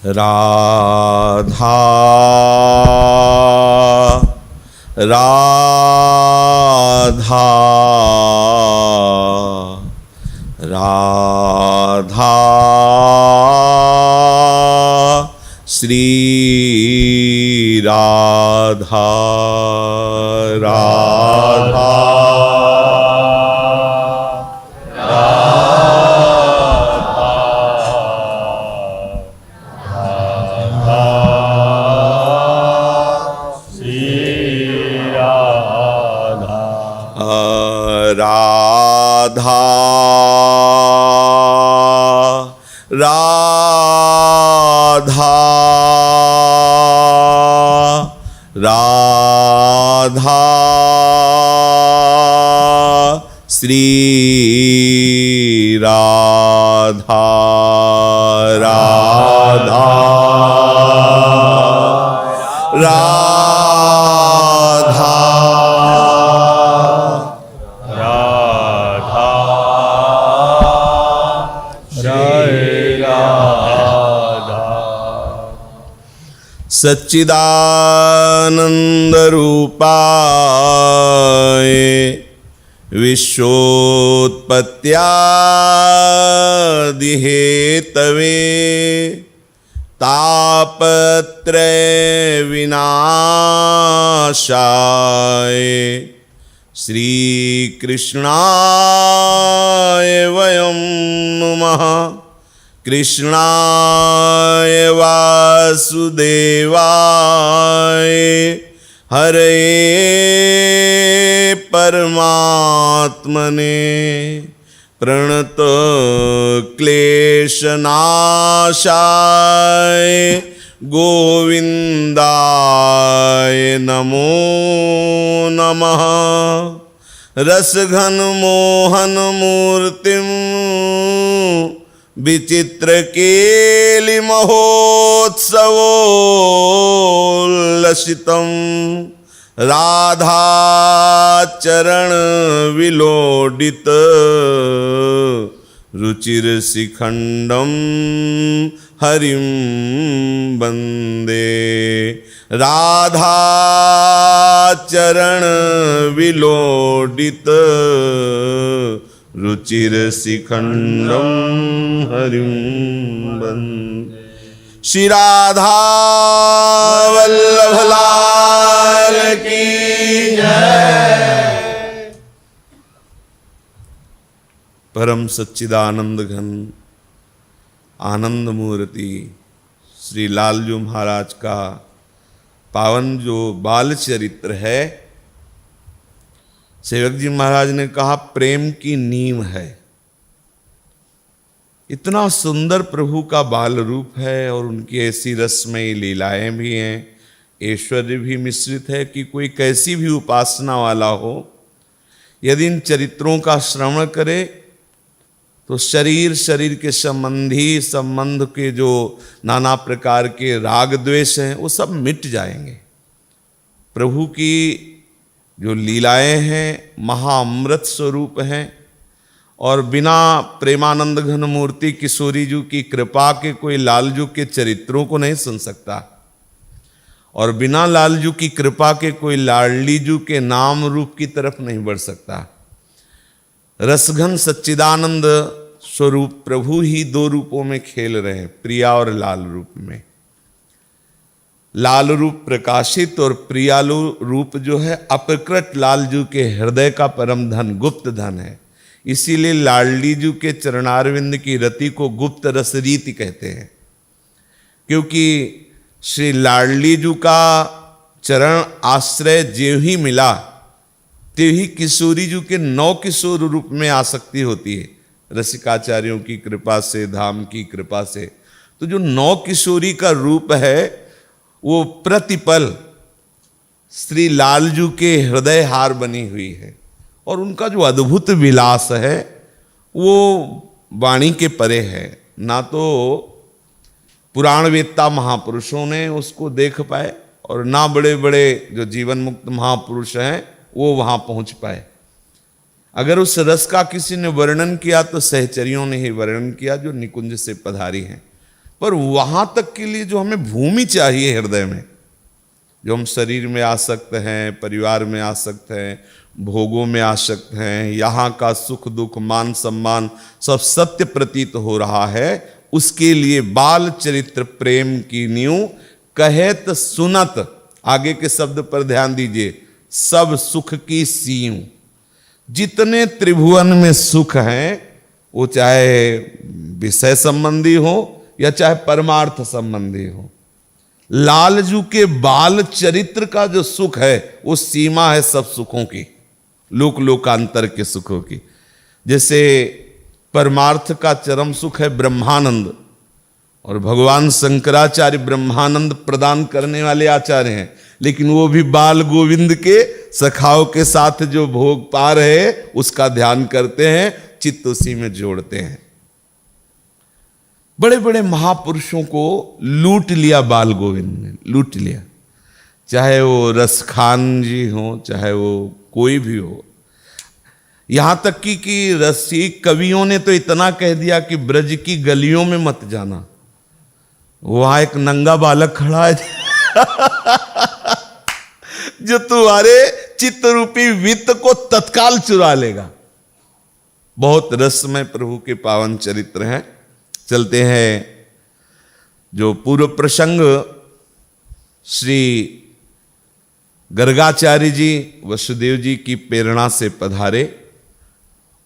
राधा राधा राधा श्री राधा राधा राधा राधा राधा श्री राधा राधा राधा सच्चिदानंद रूपाय विश्वोत्पत्त्यादि Hathaway तापत्रय विनाशाय श्री कृष्णाय वयं नुमः। कृष्णाय वासुदेवाय हरे परमात्मने प्रणत क्लेशनाशाय गोविंदाय नमो नमः। रसघन मोहन मूर्तिम विचित्र केलि महोत्सवोल्लसितं राधा चरण विलोडित रुचिर शिखंडम हरिं वंदे। राधा चरण विलोडित रुचिर शिखंडम हरिं वंदे। श्री राधा वल्लभ लाल की जय। परम सच्चिदानंद घन आनंद मूर्ति श्री लालजू महाराज का पावन जो बाल चरित्र है, सेवक जी महाराज ने कहा प्रेम की नींव है। इतना सुंदर प्रभु का बाल रूप है और उनकी ऐसी रसमयी लीलाएं भी हैं, ऐश्वर्य भी मिश्रित है कि कोई कैसी भी उपासना वाला हो यदि इन चरित्रों का श्रवण करे तो शरीर के संबंध के जो नाना प्रकार के राग द्वेष हैं वो सब मिट जाएंगे। प्रभु की जो लीलाएं हैं महाअमृत स्वरूप हैं और बिना प्रेमानंद घन मूर्ति किशोरी जी की कृपा के कोई लालजू के चरित्रों को नहीं सुन सकता और बिना लालजू की कृपा के कोई लाडलीजू के नाम रूप की तरफ नहीं बढ़ सकता। रसघन सच्चिदानंद स्वरूप प्रभु ही दो रूपों में खेल रहे हैं, प्रिया और लाल रूप में। लाल रूप प्रकाशित और प्रियालु रूप जो है अप्रकट लालजू के हृदय का परम धन गुप्त धन है। इसीलिए लाडलीजू के चरणारविंद की रति को गुप्त रस रीति कहते हैं, क्योंकि श्री लाडलीजू का चरण आश्रय ज्यों ही मिला त्यों ही किशोरी जी के नौ किशोर रूप में आसक्ति होती है, रसिकाचार्यों की कृपा से, धाम की कृपा से। तो जो नौ किशोरी का रूप है वो प्रतिपल श्री लालजू के हृदय हार बनी हुई है और उनका जो अद्भुत विलास है वो वाणी के परे है। ना तो पुराण वेत्ता महापुरुषों ने उसको देख पाए और ना बड़े बड़े जो जीवन मुक्त महापुरुष हैं वो वहाँ पहुँच पाए। अगर उस रस का किसी ने वर्णन किया तो सहचरियों ने ही वर्णन किया जो निकुंज से पधारी हैं। पर वहां तक के लिए जो हमें भूमि चाहिए हृदय में, जो हम शरीर में आसक्त हैं, परिवार में आसक्त हैं, भोगों में आसक्त हैं, यहाँ का सुख दुख मान सम्मान सब सत्य प्रतीत हो रहा है, उसके लिए बाल चरित्र प्रेम की नींव कहत सुनत, आगे के शब्द पर ध्यान दीजिए, सब सुख की सींव। जितने त्रिभुवन में सुख हैं, वो चाहे विषय संबंधी हो या चाहे परमार्थ संबंधी हो, लालजू के बाल चरित्र का जो सुख है वो सीमा है सब सुखों की, लोक लोकांतर के सुखों की। जैसे परमार्थ का चरम सुख है ब्रह्मानंद, और भगवान शंकराचार्य ब्रह्मानंद प्रदान करने वाले आचार्य हैं, लेकिन वो भी बाल गोविंद के सखाओं के साथ जो भोग पा रहे उसका ध्यान करते हैं, चित्त उसी में जोड़ते हैं। बड़े बड़े महापुरुषों को लूट लिया बाल गोविंद ने, लूट लिया, चाहे वो रसखान जी हो, चाहे वो कोई भी हो। यहां तक कि रसिक कवियों ने तो इतना कह दिया कि ब्रज की गलियों में मत जाना, वहां एक नंगा बालक खड़ा है जो तुम्हारे चित्त रूपी वित्त को तत्काल चुरा लेगा। बहुत रसमय प्रभु के पावन चरित्र हैं। चलते हैं, जो पूर्व प्रसंग श्री गर्गाचार्य जी वसुदेव जी की प्रेरणा से पधारे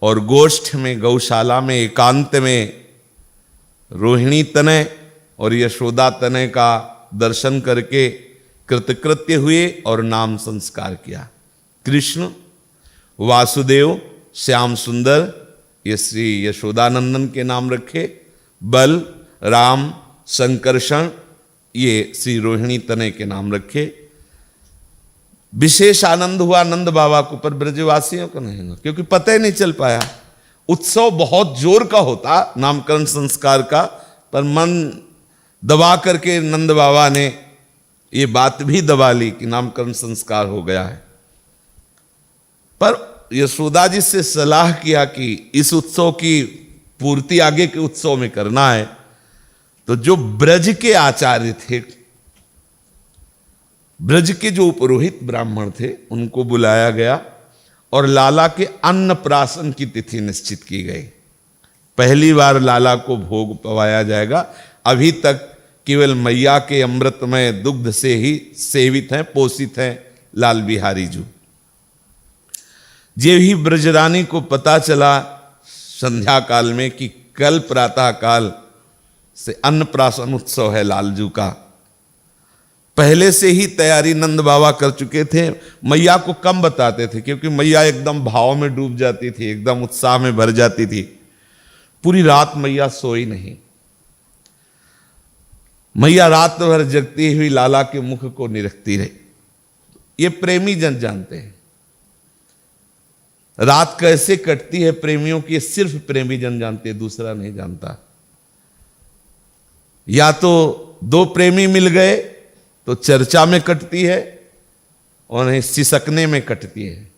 और गोष्ठ में गौशाला में एकांत में रोहिणी तनय और यशोदा तनय का दर्शन करके कृतकृत्य हुए और नाम संस्कार किया। कृष्ण, वासुदेव, श्याम सुंदर ये श्री यशोदानंदन के नाम रखे, बल, राम, संकर्षण ये श्री रोहिणी तनय के नाम रखे। विशेष आनंद हुआ नंद बाबा को, पर ब्रजवासियों को नहीं हुआ, क्योंकि पता ही नहीं चल पाया। उत्सव बहुत जोर का होता नामकरण संस्कार का, पर मन दबा करके नंद बाबा ने ये बात भी दबा ली कि नामकरण संस्कार हो गया है। पर यशोदा जी से सलाह किया कि इस उत्सव की पूर्ति आगे के उत्सव में करना है, तो जो ब्रज के आचार्य थे, ब्रज के जो पुरोहित ब्राह्मण थे, उनको बुलाया गया और लाला के अन्नप्राशन की तिथि निश्चित की गई। पहली बार लाला को भोग पवाया जाएगा। अभी तक केवल मैया के अमृतमय दुग्ध से ही सेवित हैं, पोषित हैं लाल बिहारी जी। जे ही ब्रजरानी को पता चला संध्या काल में कि कल प्रातः काल से अन्नप्राशन उत्सव है लालजू का, पहले से ही तैयारी नंद बाबा कर चुके थे। मैया को कम बताते थे, क्योंकि मैया एकदम भाव में डूब जाती थी, एकदम उत्साह में भर जाती थी। पूरी रात मैया सोई नहीं। मैया रात भर जगती हुई लाला के मुख को निरखती रही। ये प्रेमी जन जानते हैं रात कैसे कटती है प्रेमियों की, सिर्फ प्रेमी जन जानते हैं, दूसरा नहीं जानता। या तो दो प्रेमी मिल गए तो चर्चा में कटती है, और नहीं सिसकने में कटती है।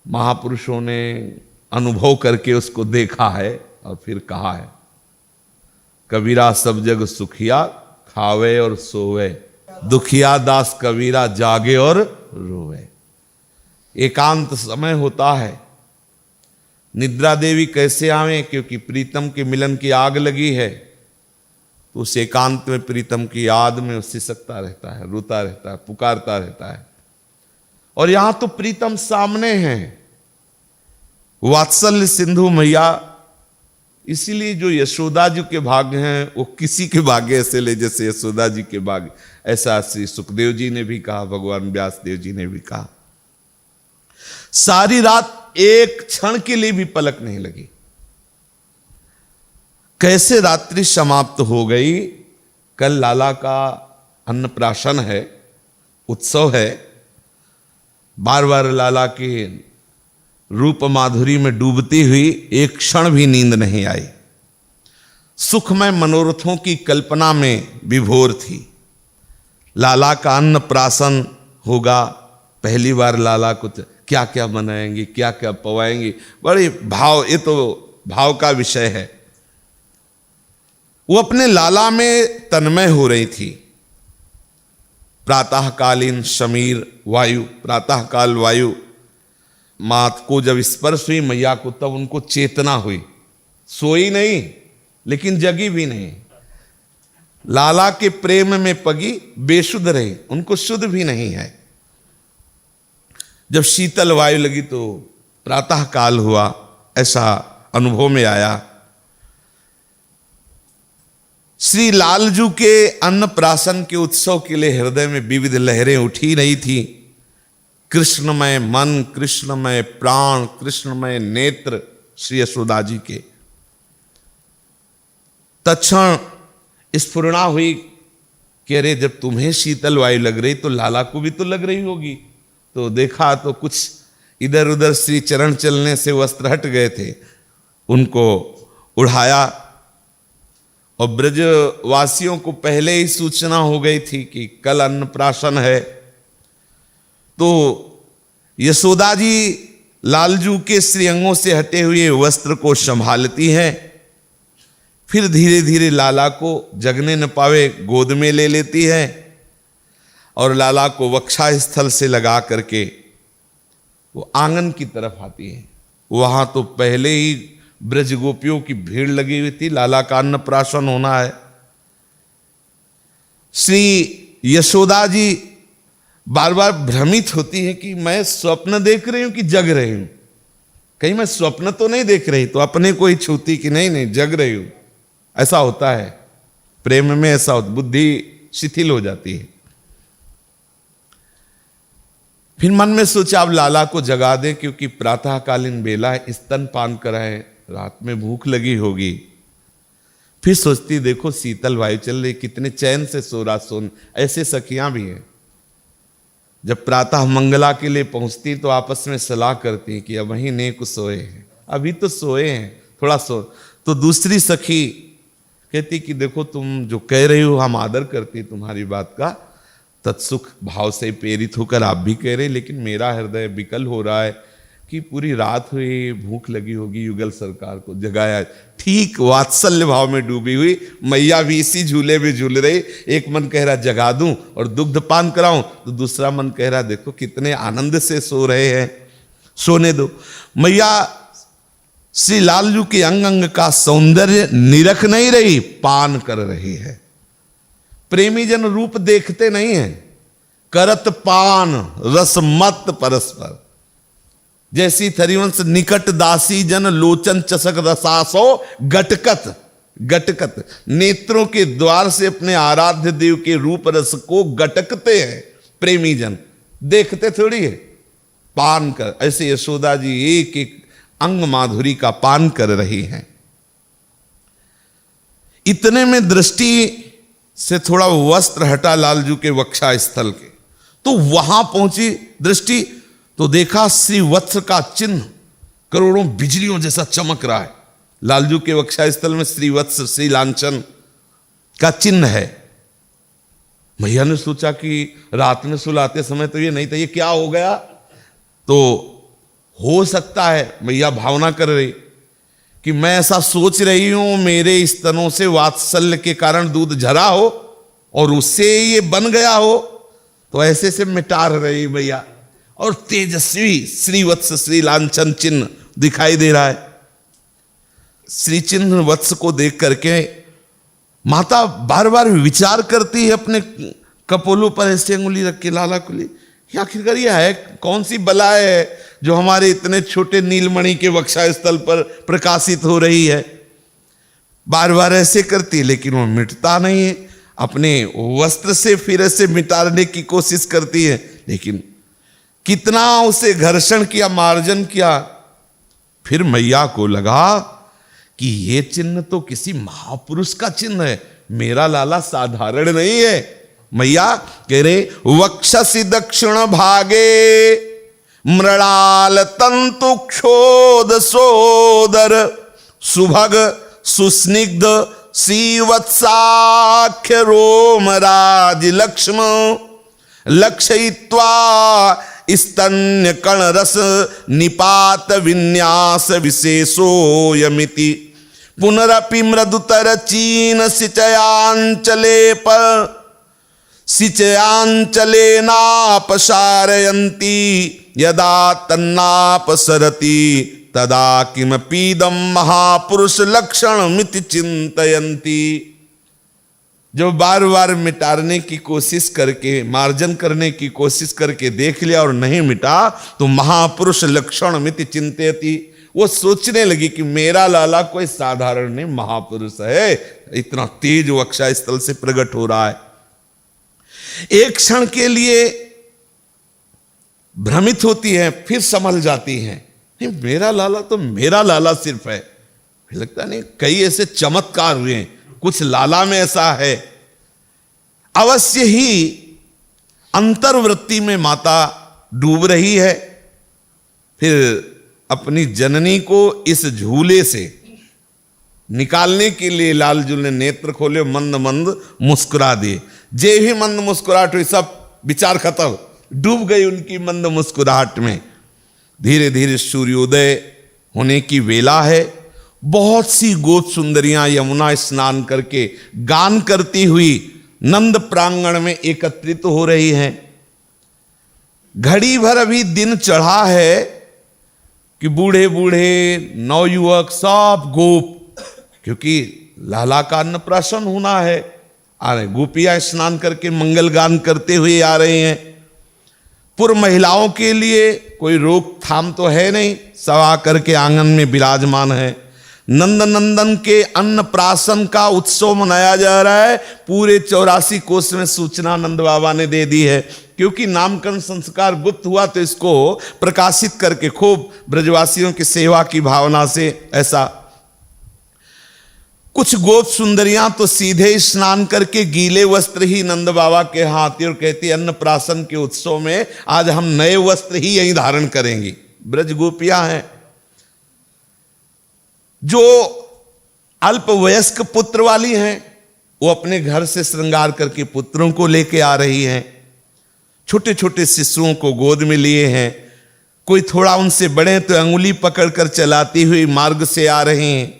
महापुरुषों ने अनुभव करके उसको देखा है और फिर कहा है, कबीरा सब जग सुखिया खावे और सोवे, दुखिया दास कबीरा जागे और रोवे। एकांत समय होता है, निद्रा देवी कैसे आवे, क्योंकि प्रीतम के मिलन की आग लगी है, तो उस एकांत में प्रीतम की याद में वो सिसकता रहता है, रोता रहता है, पुकारता रहता है। और यहां तो प्रीतम सामने हैं, वात्सल्य सिंधु मैया। इसीलिए जो यशोदा जी के भाग्य हैं वो किसी के भाग्य ऐसे ले जैसे यशोदा जी के भाग्य। ऐसा श्री सुखदेव जी ने भी कहा, भगवान व्यास देव जी ने भी कहा। सारी रात एक क्षण के लिए भी पलक नहीं लगी। कैसे रात्रि समाप्त हो गई। कल लाला का अन्नप्राशन है, उत्सव है। बार बार लाला के रूप माधुरी में डूबती हुई एक क्षण भी नींद नहीं आई। सुखमय मनोरथों की कल्पना में विभोर थी। लाला का अन्नप्राशन होगा, पहली बार लाला को क्या क्या बनाएंगे, क्या क्या पवाएंगे, बड़े भाव, ये तो भाव का विषय है। वो अपने लाला में तन्मय हो रही थी। प्रातःकालीन शमीर वायु, प्रातःकाल वायु मात को जब स्पर्श हुई मैया को, तब उनको चेतना हुई। सोई नहीं लेकिन जगी भी नहीं। लाला के प्रेम में पगी बेशुद्ध रही, उनको शुद्ध भी नहीं है। जब शीतल वायु लगी तो प्रातः काल हुआ, ऐसा अनुभव में आया। श्री लालजू के अन्नप्राशन के उत्सव के लिए हृदय में विविध लहरें उठी रही थी। कृष्णमय मन, कृष्णमय प्राण, कृष्णमय नेत्र श्री यशोदा जी के। तत्क्षण स्फुरणा हुई कि अरे जब तुम्हें शीतल वायु लग रही तो लाला को भी तो लग रही होगी। तो देखा तो कुछ इधर उधर श्री चरण चलने से वस्त्र हट गए थे, उनको उड़ाया। और ब्रजवासियों को पहले ही सूचना हो गई थी कि कल अन्नप्राशन है। तो यशोदा जी लालजू के श्रीअंगों से हटे हुए वस्त्र को संभालती हैं, फिर धीरे धीरे लाला को जगने न पावे गोद में ले लेती है और लाला को वक्षा स्थल से लगा करके वो आंगन की तरफ आती है। वहां तो पहले ही ब्रज गोपियों की भीड़ लगी हुई थी, लाला का अन्नप्राशन होना है। श्री यशोदा जी बार बार भ्रमित होती है कि मैं स्वप्न देख रही हूं कि जग रही हूं। कहीं मैं स्वप्न तो नहीं देख रही, तो अपने को ही छूती कि नहीं नहीं जग रही हूं। ऐसा होता है प्रेम में, ऐसा होता, बुद्धि शिथिल हो जाती है। फिर मन में सोचा अब लाला को जगा दें, क्योंकि प्रातःकालीन बेला है, स्तनपान कराएं, रात में भूख लगी होगी। फिर सोचती देखो शीतल वायु चल रही, कितने चैन से सो रहा सोन। ऐसे सखियां भी हैं, जब प्रातः मंगला के लिए पहुंचती तो आपस में सलाह करती कि अब वहीं नेक सोए हैं, अभी तो सोए हैं, थोड़ा सो। तो दूसरी सखी कहती कि देखो तुम जो कह रही हो हम आदर करती तुम्हारी बात का, तत्सुख भाव से प्रेरित होकर आप भी कह रहे, लेकिन मेरा हृदय विकल हो रहा है कि पूरी रात हुई, भूख लगी होगी, युगल सरकार को जगाया। ठीक वात्सल्य भाव में डूबी हुई मैया भी इसी झूले में झूल रही। एक मन कह रहा जगा दूं और दुग्ध पान कराऊं, तो दूसरा मन कह रहा देखो कितने आनंद से सो रहे हैं, सोने दो। मैया श्री लालजू के अंग अंग का सौंदर्य निरख नहीं रही, पान कर रही है। प्रेमी जन रूप देखते नहीं है, करत पान रसमत परस्पर। जैसी थरिवंश निकट दासी जन लोचन चसक रसासो गटकत। गटकत नेत्रों के द्वार से अपने आराध्य देव के रूप रस को गटकते हैं प्रेमी जन, देखते थोड़ी है, पान कर। ऐसे यशोदा जी एक एक अंग माधुरी का पान कर रही हैं। इतने में दृष्टि से थोड़ा वस्त्र हटा लालजू के वक्षा स्थल के, तो वहां पहुंची दृष्टि तो देखा श्री वत्स का चिन्ह करोड़ों बिजलियों जैसा चमक रहा है। लालजू के वक्षा स्थल में श्री वत्स श्री लांछन का चिन्ह है। मैया ने सोचा कि रात में सुलाते समय तो ये नहीं था, ये क्या हो गया। तो हो सकता है मैया भावना कर रही कि मैं ऐसा सोच रही हूं मेरे स्तनों से वात्सल्य के कारण दूध झरा हो और उससे ये बन गया हो, तो ऐसे से मिटा रही मैया। और तेजस्वी श्रीवत्स श्री लांछन चिन्ह दिखाई दे रहा है। श्री चिन्ह वत्स को देख करके माता बार बार विचार करती है, अपने कपोलों पर ऐसे अंगुली रख के लाला को ली, आखिरकार यह है कौन सी बलाय है जो हमारे इतने छोटे नीलमणि के वक्षा स्थल पर प्रकाशित हो रही है। बार बार ऐसे करती है लेकिन वो मिटता नहीं है। अपने वस्त्र से फिर ऐसे मिटाने की कोशिश करती है, लेकिन कितना उसे घर्षण किया, मार्जन किया। फिर मैया को लगा कि ये चिन्ह तो किसी महापुरुष का चिन्ह है, मेरा लाला साधारण नहीं है। मैया कह रहे वक्षसि दक्षिण भागे मृणाल तंतु क्षोध सोदर सुभग सुस्निग्ध श्रीवत्साख्य रोमराज लक्ष्म लक्षयित्वा स्तन्य कण रस निपात विन्यास विशेषो यमिति पुनरपि मृदुतर चीन सिचयांचले पर सिचयांचले नापसारयन्ति यदा तन्नापसरति तदा किमपीदं महापुरुष लक्षणमिति चिन्तयन्ति। जो बार बार मिटाने की कोशिश करके, मार्जन करने की कोशिश करके देख लिया और नहीं मिटा तो महापुरुष लक्षणमिति चिन्तयति, वो सोचने लगी कि मेरा लाला कोई साधारण नहीं, महापुरुष है, इतना तेज वक्षा स्थल से प्रकट हो रहा है। एक क्षण के लिए भ्रमित होती है, फिर संभल जाती हैं, नहीं मेरा लाला तो मेरा लाला सिर्फ है। फिर लगता नहीं कई ऐसे चमत्कार हुए हैं, कुछ लाला में ऐसा है। अवश्य ही अंतर्वृत्ति में माता डूब रही है। फिर अपनी जननी को इस झूले से निकालने के लिए लालजू ने नेत्र खोले, मंद मंद मुस्कुरा दिए। जे ही मंद मुस्कुराहट हुई, सब विचार खत्म, डूब गई उनकी मंद मुस्कुराहट में। धीरे धीरे सूर्योदय होने की वेला है। बहुत सी गोप सुंदरियां यमुना स्नान करके गान करती हुई नंद प्रांगण में एकत्रित हो रही हैं। घड़ी भर अभी दिन चढ़ा है कि बूढ़े बूढ़े नवयुवक सब गोप, क्योंकि लाला का अन्नप्राशन होना है, आ रहे गोपियां स्नान करके मंगल गान करते हुए आ रहे हैं। पूर्व महिलाओं के लिए कोई रोकथाम तो है नहीं, सब आकर के आंगन में विराजमान है। नंद नंदन के अन्नप्राशन का उत्सव मनाया जा रहा है। पूरे 84 कोस में सूचना नंद बाबा ने दे दी है, क्योंकि नामकरण संस्कार गुप्त हुआ तो इसको प्रकाशित करके खूब ब्रजवासियों की सेवा की भावना से ऐसा। कुछ गोप सुंदरियां तो सीधे स्नान करके गीले वस्त्र ही नंद बाबा के हाथ और कहती अन्नप्राशन के उत्सव में आज हम नए वस्त्र ही यही धारण करेंगी। ब्रज गोपियां हैं। जो अल्पवयस्क पुत्र वाली हैं वो अपने घर से श्रृंगार करके पुत्रों को लेके आ रही हैं। छोटे छोटे शिशुओं को गोद में लिए हैं। कोई थोड़ा उनसे बड़े तो अंगुली पकड़कर चलाती हुई मार्ग से आ रहे हैं।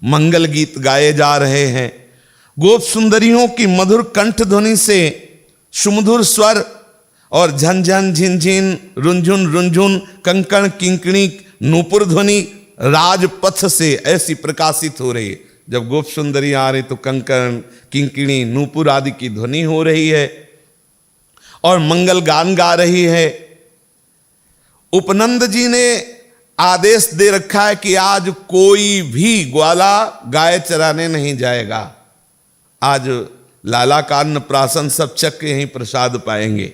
मंगल गीत गाए जा रहे हैं। गोप सुंदरियों की मधुर कंठ ध्वनि से सुमधुर स्वर और झनझन झिनझिन रुंझुन रुंझुन कंकण किंकणी नूपुर ध्वनि राजपथ से ऐसी प्रकाशित हो रही है। जब गोप सुंदरी आ रही तो कंकण किंकिणी नूपुर आदि की ध्वनि हो रही है और मंगल गान गा रही है। उपनंद जी ने आदेश दे रखा है कि आज कोई भी ग्वाला गाय चराने नहीं जाएगा। आज लाला का अन्नप्राशन सब चक्र यहीं प्रसाद पाएंगे।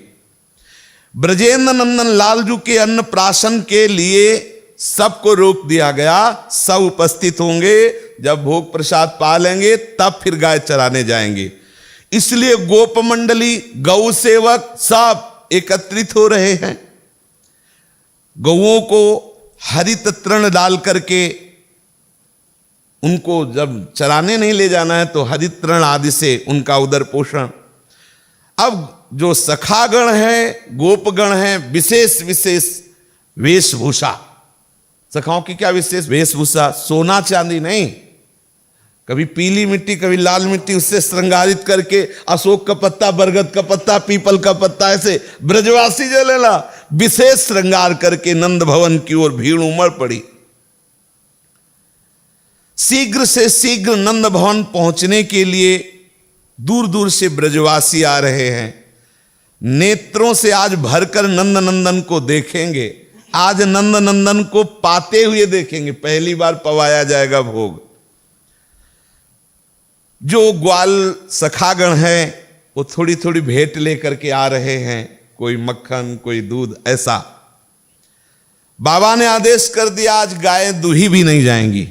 ब्रजेंद्र नंदन लालजू के अन्नप्राशन के लिए सबको रोक दिया गया। सब उपस्थित होंगे, जब भोग प्रसाद पा लेंगे तब फिर गाय चराने जाएंगे। इसलिए गोप मंडली गौ सेवक सब एकत्रित हो रहे हैं। गौओं को हरित तृण डाल करके उनको जब चराने नहीं ले जाना है तो हरित तृण आदि से उनका उदर पोषण। अब जो सखागण है, गोपगण है, विशेष विशेष वेशभूषा। सखाओं की क्या विशेष वेशभूषा? सोना चांदी नहीं, कभी पीली मिट्टी कभी लाल मिट्टी, उससे श्रृंगारित करके अशोक का पत्ता, बरगद का पत्ता, पीपल का पत्ता, ऐसे ब्रजवासी जो लेला विशेष श्रृंगार करके नंद भवन की ओर भीड़ उमड़ पड़ी। शीघ्र से शीघ्र नंद भवन पहुंचने के लिए दूर दूर से ब्रजवासी आ रहे हैं। नेत्रों से आज भरकर नंद नंदन को देखेंगे। आज नंद नंदन को पाते हुए देखेंगे। पहली बार पवाया जाएगा भोग। जो ग्वाल सखागण है वो थोड़ी थोड़ी भेंट लेकर के आ रहे हैं, कोई मक्खन कोई दूध ऐसा। बाबा ने आदेश कर दिया आज गाय दूही भी नहीं जाएंगी,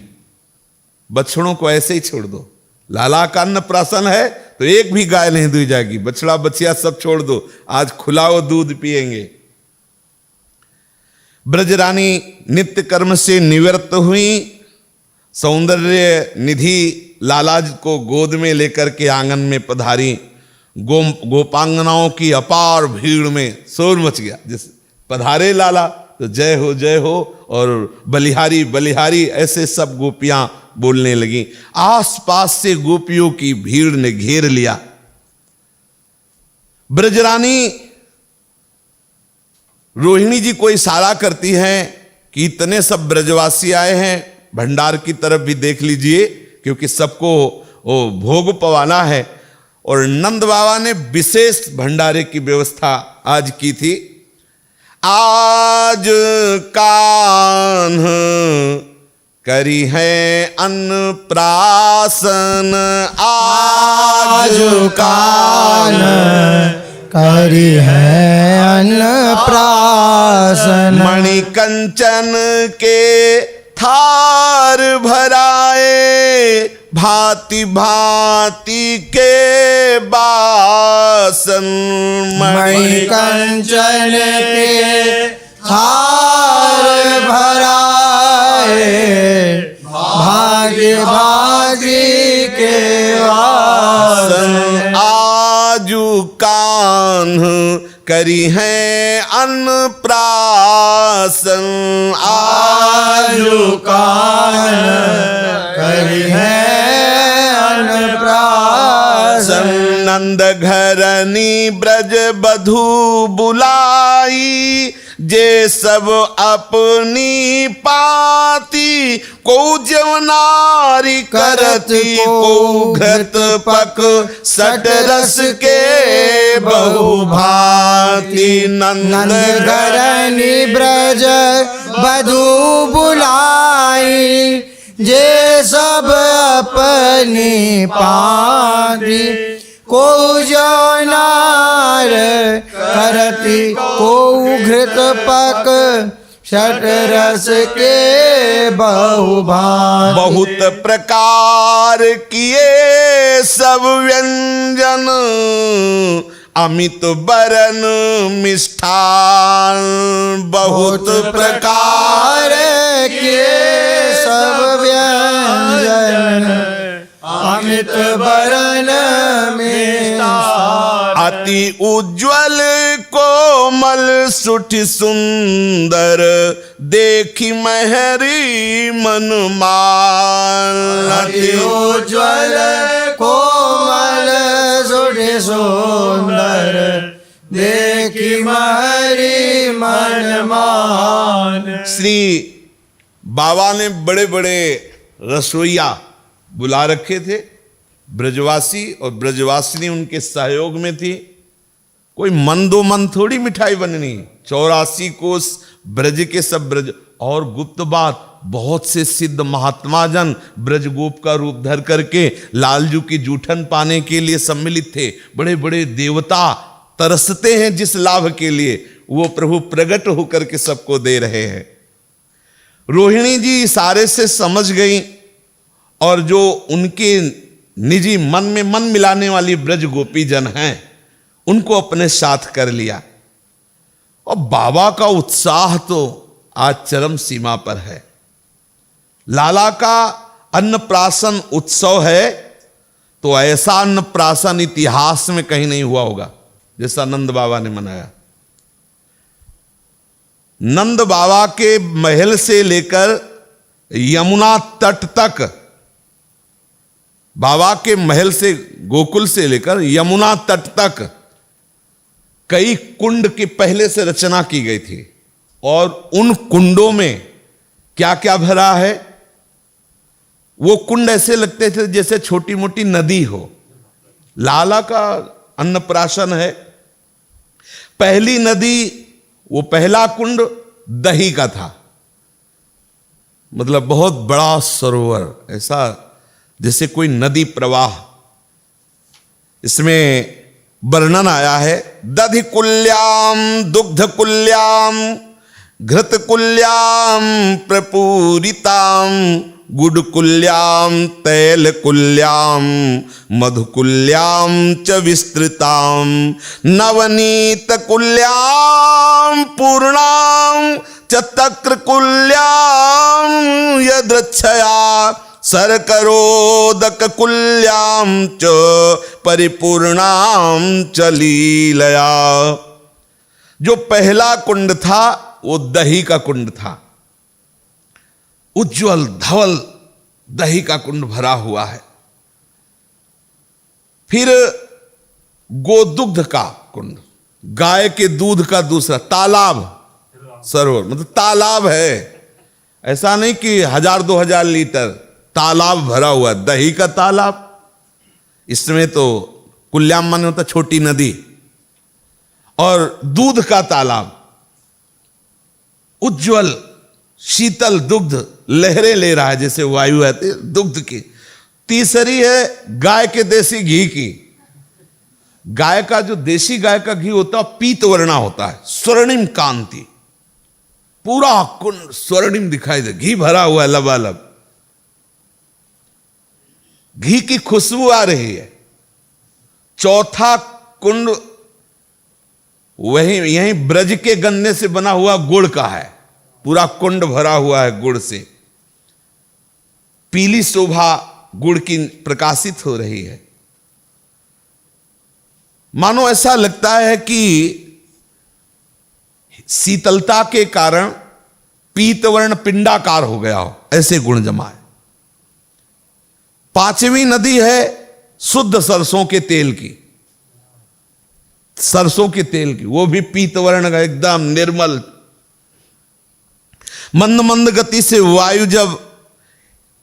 बछड़ों को ऐसे ही छोड़ दो। लाला का अन्नप्राशन है तो एक भी गाय नहीं दुही जाएगी, बछड़ा बछिया सब छोड़ दो, आज खुला वो दूध पिएंगे। ब्रजरानी नित्य कर्म से निवृत्त हुई। सौंदर्य निधि लाला को गोद में लेकर के आंगन में पधारी। गोपांगनाओं की अपार भीड़ में शोर मच गया। जिस पधारे लाला तो जय हो जय हो, और बलिहारी बलिहारी ऐसे सब गोपियां बोलने लगी। आसपास से गोपियों की भीड़ ने घेर लिया। ब्रजरानी रोहिणी जी को इशारा करती हैं कि इतने सब ब्रजवासी आए हैं, भंडार की तरफ भी देख लीजिए, क्योंकि सबको वो भोग पवाना है। और नंद बाबा ने विशेष भंडारे की व्यवस्था आज की थी। आज कान्ह करी है अन्नप्राशन, आज कान्ह करी है अन्नप्राशन। मणि कंचन के थार भराए, भांति भांति के बासन। मणि कंचन के थार भराए, भांति भांति के बासन। आजू कान्ह करी है अन्नप्राशन, आजू कान्ह करी है अन्नप्राशन। नंद घरनी ब्रज बधू बुलाई, जे सब अपनी पाती। को जवनारी करती, को घृत पक सट रस के बहुभांति। नंद घरनी ब्रज बधू बुलाई, जे सब अपनी पाती। को जवनार करती, को घृत पक षट रस के बहुभांति। बहुत प्रकार किए सब व्यंजन, अमित बरन मिष्ठान। बहुत प्रकार के सब व्यंजन, अमित बरन मिष्ठान। अति उज्ज्वल कोमल सुठि सुंदर, देखी महरी मन मान। अति उज्ज्वल कोमल सुठि सुंदर, देखी महरी मन मान। श्री बाबा ने बड़े बड़े रसोइया बुला रखे थे, ब्रजवासी और ब्रजवासिनी उनके सहयोग में थी। कोई मन दो मन थोड़ी मिठाई बननी, 84 कोस ब्रज के सब ब्रज। और गुप्त बात, बहुत से सिद्ध महात्मा जन ब्रजगोप का रूप धर करके लालजू की जूठन पाने के लिए सम्मिलित थे। बड़े बड़े देवता तरसते हैं जिस लाभ के लिए, वो प्रभु प्रकट होकर के सबको दे रहे हैं। रोहिणी जी इशारे से समझ गई, और जो उनके निजी मन में मन मिलाने वाली ब्रज गोपी जन हैं, उनको अपने साथ कर लिया। और बाबा का उत्साह तो आज चरम सीमा पर है। लाला का अन्नप्राशन उत्सव है, तो ऐसा अन्नप्राशन इतिहास में कहीं नहीं हुआ होगा जैसा नंद बाबा ने मनाया। नंद बाबा के महल से लेकर यमुना तट तक, बाबा के महल से, गोकुल से लेकर यमुना तट तक कई कुंड की पहले से रचना की गई थी। और उन कुंडों में क्या क्या भरा है, वो कुंड ऐसे लगते थे जैसे छोटी मोटी नदी हो। लाला का अन्नप्राशन है। पहली नदी, वो पहला कुंड दही का था, मतलब बहुत बड़ा सरोवर, ऐसा जैसे कोई नदी प्रवाह। इसमें वर्णन आया है, दधि कुल्याम दुग्ध कुल्याम घृत कुल्याम प्रपूरिताम गुड कुल्याम तैल कुल्याम मधु कुल्याम च विस्तृताम नवनीत कुल्याम पूर्णाम च तक्र कुल्याम यदृच्छया सरकरोदक कुल्याम च परिपूर्णाम च लीलया। जो पहला कुंड था वो दही का कुंड था, उज्जवल धवल दही का कुंड भरा हुआ है। फिर गोदुग्ध का कुंड, गाय के दूध का दूसरा तालाब, सरोवर मतलब तालाब है, ऐसा नहीं कि 1000-2000 लीटर, तालाब भरा हुआ, दही का तालाब। इसमें तो कुल्याम माने होता छोटी नदी, और दूध का तालाब, उज्जवल शीतल दुग्ध लहरें ले रहा है जैसे वायु आती है दुग्ध की। तीसरी है गाय के देसी घी की। गाय का जो देसी गाय का घी होता है पीत वर्णा होता है, स्वर्णिम कांति, पूरा कुंड स्वर्णिम दिखाई दे, घी भरा हुआ है लबालब, घी की खुशबू आ रही है। चौथा कुंड वही यही ब्रज के गन्ने से बना हुआ गुड़ का है, पूरा कुंड भरा हुआ है गुड़ से, पीली शोभा गुड़ की प्रकाशित हो रही है। मानो ऐसा लगता है कि शीतलता के कारण पीतवर्ण पिंडाकार हो गया हो, ऐसे गुण जमा है। पांचवी नदी है शुद्ध सरसों के तेल की, सरसों के तेल की, वो भी पीतवर्ण का एकदम निर्मल। मंद मंद गति से वायु जब,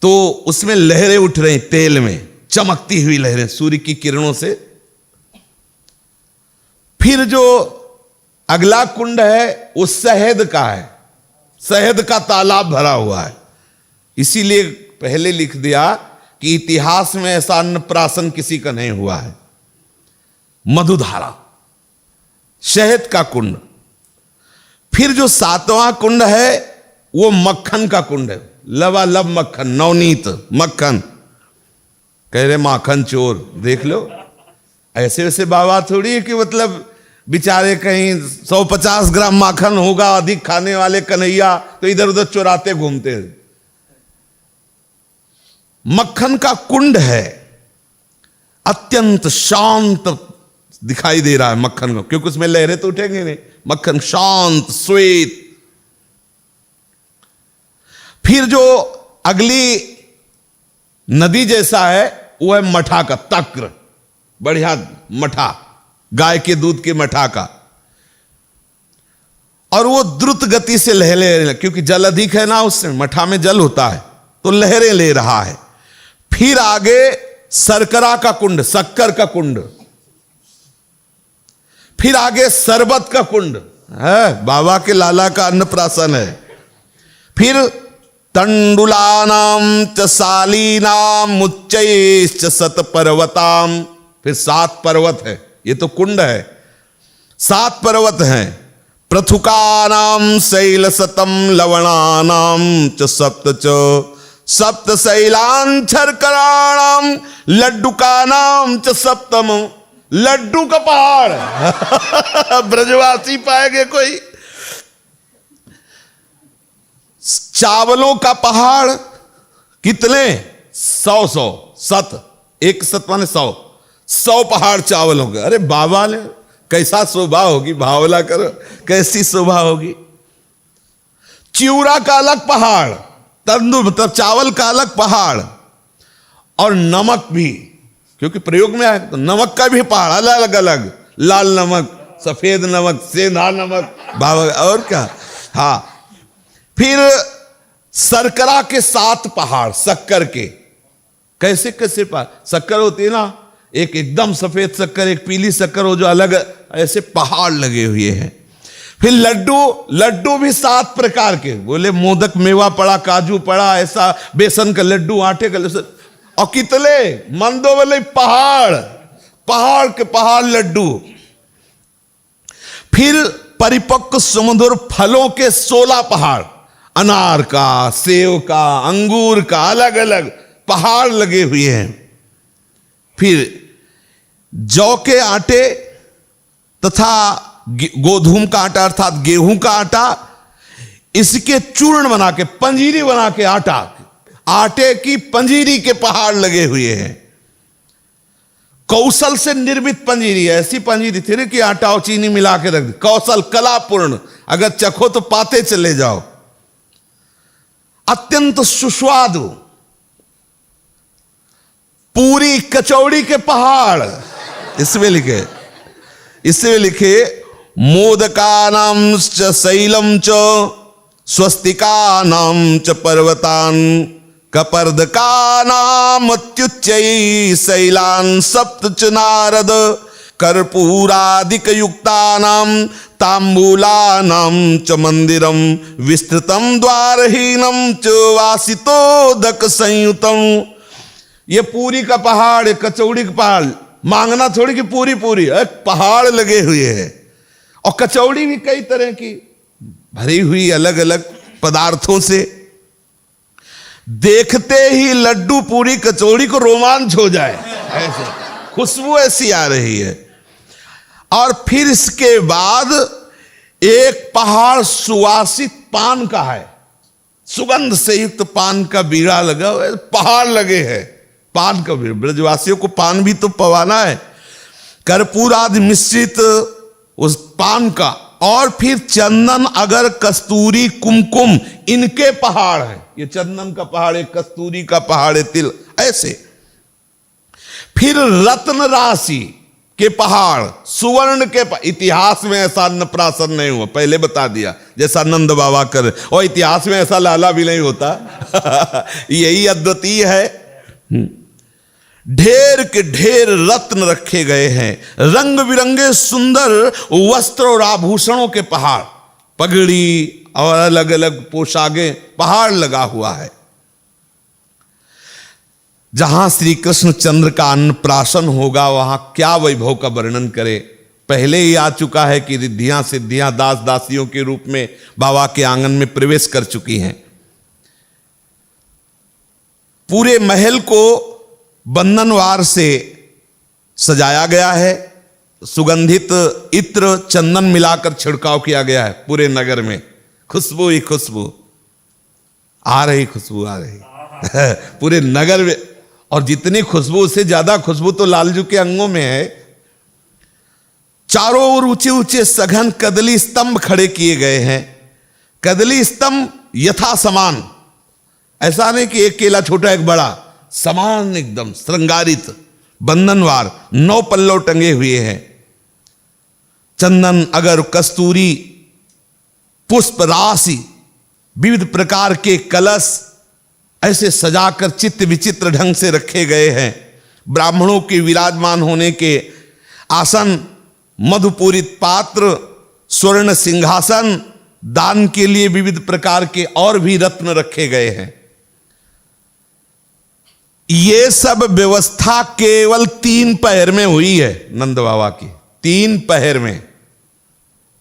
तो उसमें लहरें उठ रही, तेल में चमकती हुई लहरें सूर्य की किरणों से। फिर जो अगला कुंड है वो शहद का है, शहद का तालाब भरा हुआ है। इसीलिए पहले लिख दिया कि इतिहास में ऐसा अन्नप्राशन किसी का नहीं हुआ है। मधुधारा, शहद का कुंड। फिर जो सातवां कुंड है वो मक्खन का कुंड है, लबालब मक्खन, नवनीत मक्खन। कह रहे माखन चोर, देख लो, ऐसे वैसे बाबा थोड़ी है कि मतलब बेचारे कहीं 150 ग्राम माखन होगा अधिक खाने वाले कन्हैया तो इधर उधर चुराते घूमते हैं। मक्खन का कुंड है, अत्यंत शांत दिखाई दे रहा है मक्खन को, क्योंकि उसमें लहरें तो उठेंगे नहीं, मक्खन शांत श्वेत। फिर जो अगली नदी जैसा है वो है मठा का, तक्र, बढ़िया मठा, गाय के दूध के मठा का, और वो द्रुत गति से लहरें, क्योंकि जल अधिक है ना उससे, मठा में जल होता है तो लहरें ले रहा है। फिर आगे सरकरा का कुंड, शक्कर का कुंड। फिर आगे शरबत का कुंड है, बाबा के लाला का अन्नप्राशन है। फिर तंडुलानाम च शालीनाम उच्चैश्च सत पर्वताम, फिर 7 पर्वत है, ये तो कुंड है, 7 पर्वत हैं। पृथुकानाम शैल सतम लवणानाम च सप्त शैलांचर कराणाम लड्डुकानाम च सप्तम, लड्डू का पहाड़ ब्रजवासी पाएंगे कोई। चावलों का पहाड़ कितने, 100 सत, एक सत माने 100 पहाड़ चावलों के। अरे बाबा ने कैसा शोभा होगी, भावला करो कैसी शोभा होगी। चिवड़ा का अलग पहाड़, तंदूर मतलब चावल का अलग पहाड़, और नमक भी, क्योंकि प्रयोग में आए तो नमक का भी पहाड़ अलग अलग, लाल नमक, सफेद नमक, सेंधा नमक, बाबा और क्या। हाँ, फिर सरकरा के 7 पहाड़, शक्कर के, कैसे कैसे पहाड़, शक्कर होती है ना, एक एकदम सफेद शक्कर, एक पीली शक्कर, हो जो अलग ऐसे पहाड़ लगे हुए हैं। फिर लड्डू भी 7 प्रकार के, बोले मोदक मेवा पड़ा, काजू पड़ा, ऐसा बेसन का लड्डू, आटे का लड्डू, और कितने मंदो वाले पहाड़ के पहाड़ लड्डू। फिर परिपक्व सुमधुर फलों के 16 पहाड़, अनार का, सेव का, अंगूर का, अलग अलग पहाड़ लगे हुए हैं। फिर जौ के आटे तथा गोधूम का आटा अर्थात गेहूं का आटा, इसके चूर्ण बना के, पंजीरी बना के, आटे की पंजीरी के पहाड़ लगे हुए हैं। कौशल से निर्मित पंजीरी, ऐसी पंजीरी थी कि आटा और चीनी मिला के रख दी, कौशल कलापूर्ण, अगर चखो तो पाते चले जाओ। अत्यंत सुस्वादु, पूरी कचौड़ी के पहाड़, इसमें लिखे मोदकानां च शैलम च स्वस्तिकानां च पर्वतान् कपर्दकानां अत्युच्चैः शैलान् सप्त च नारद कर्पूरादिक युक्तानां तांबूलानां च मंदिरम विस्तृतम द्वारहीनम च वासितोदक संयुतम। ये पूरी का पहाड़, कचौड़ी का पहाड़, मांगना थोड़ी कि पूरी पूरी, एक पहाड़ लगे हुए हैं। और कचौड़ी भी कई तरह की भरी हुई अलग अलग पदार्थों से, देखते ही लड्डू पूरी कचौड़ी को रोमांच हो जाए, ऐसे खुशबू ऐसी आ रही है। और फिर इसके बाद एक पहाड़ सुवासित पान का है, सुगंध से युक्त पान का बीड़ा लगा हुआ है, पहाड़ लगे हैं पान का बीड़ा। ब्रजवासियों को पान भी तो पवाना है, कर्पूर आदि मिश्रित उस पान का। और फिर चंदन, अगर, कस्तूरी, कुमकुम, इनके पहाड़ हैं। ये चंदन का पहाड़ है, कस्तूरी का पहाड़ है, तिल, ऐसे। फिर रत्न राशि के पहाड़, सुवर्ण के इतिहास में ऐसा अन्नप्राशन नहीं हुआ, पहले बता दिया, जैसा नंद बाबा कर। और इतिहास में ऐसा लाला भी नहीं होता यही अद्वितीय है। ढेर के ढेर रत्न रखे गए हैं, रंग बिरंगे सुंदर वस्त्र और आभूषणों के पहाड़, पगड़ी और अलग अलग पोशाकें, पहाड़ लगा हुआ है। जहां श्री कृष्ण चंद्र का अन्नप्राशन होगा वहां क्या वैभव का वर्णन करे। पहले ही आ चुका है कि रिद्धियां सिद्धियां दास दासियों के रूप में बाबा के आंगन में प्रवेश कर चुकी हैं। पूरे महल को बंधनवार से सजाया गया है, सुगंधित इत्र चंदन मिलाकर छिड़काव किया गया है पूरे नगर में। खुशबू ही खुशबू आ रही, खुशबू आ रही पूरे नगर में। और जितनी खुशबू, उससे ज्यादा खुशबू तो लालजू के अंगों में है। चारों ओर ऊंचे ऊंचे सघन कदली स्तंभ खड़े किए गए हैं। कदली स्तंभ यथा समान, ऐसा नहीं कि एक केला छोटा एक बड़ा, समान एकदम श्रृंगारित, बंधनवार, 9 पल्लव टंगे हुए हैं। चंदन, अगर, कस्तूरी, पुष्प राशि, विविध प्रकार के कलश ऐसे सजाकर चित्त विचित्र ढंग से रखे गए हैं। ब्राह्मणों के विराजमान होने के आसन, मधुपूरित पात्र, स्वर्ण सिंहासन, दान के लिए विविध प्रकार के और भी रत्न रखे गए हैं। ये सब व्यवस्था केवल 3 पहर में हुई है नंद बाबा की, 3 पहर में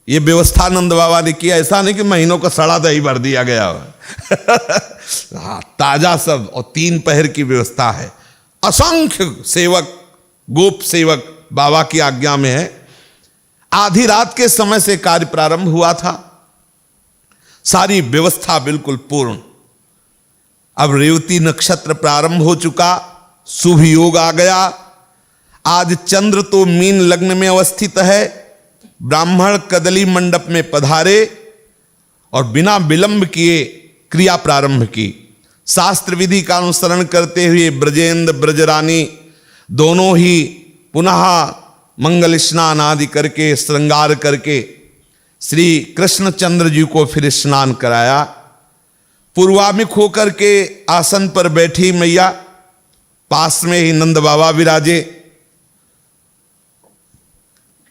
ये व्यवस्था नंद बाबा ने किया। ऐसा नहीं कि महीनों का सड़ा दही भर दिया गया हाँ, ताजा सब, और 3 पहर की व्यवस्था है। असंख्य सेवक, गोप सेवक बाबा की आज्ञा में है। आधी रात के समय से कार्य प्रारंभ हुआ था, सारी व्यवस्था बिल्कुल पूर्ण। अब रेवती नक्षत्र प्रारंभ हो चुका, शुभ योग आ गया। आज चंद्र तो मीन लग्न में अवस्थित है। ब्राह्मण कदली मंडप में पधारे और बिना विलंब किए क्रिया प्रारंभ की। शास्त्र विधि का अनुसरण करते हुए ब्रजेंद्र ब्रजरानी दोनों ही पुनः मंगल स्नान आदि करके, श्रृंगार करके श्री कृष्णचंद्र जी को फिर स्नान कराया। पूर्वाभिमुख होकर के आसन पर बैठी मैया, पास में ही नंद बाबा विराजे,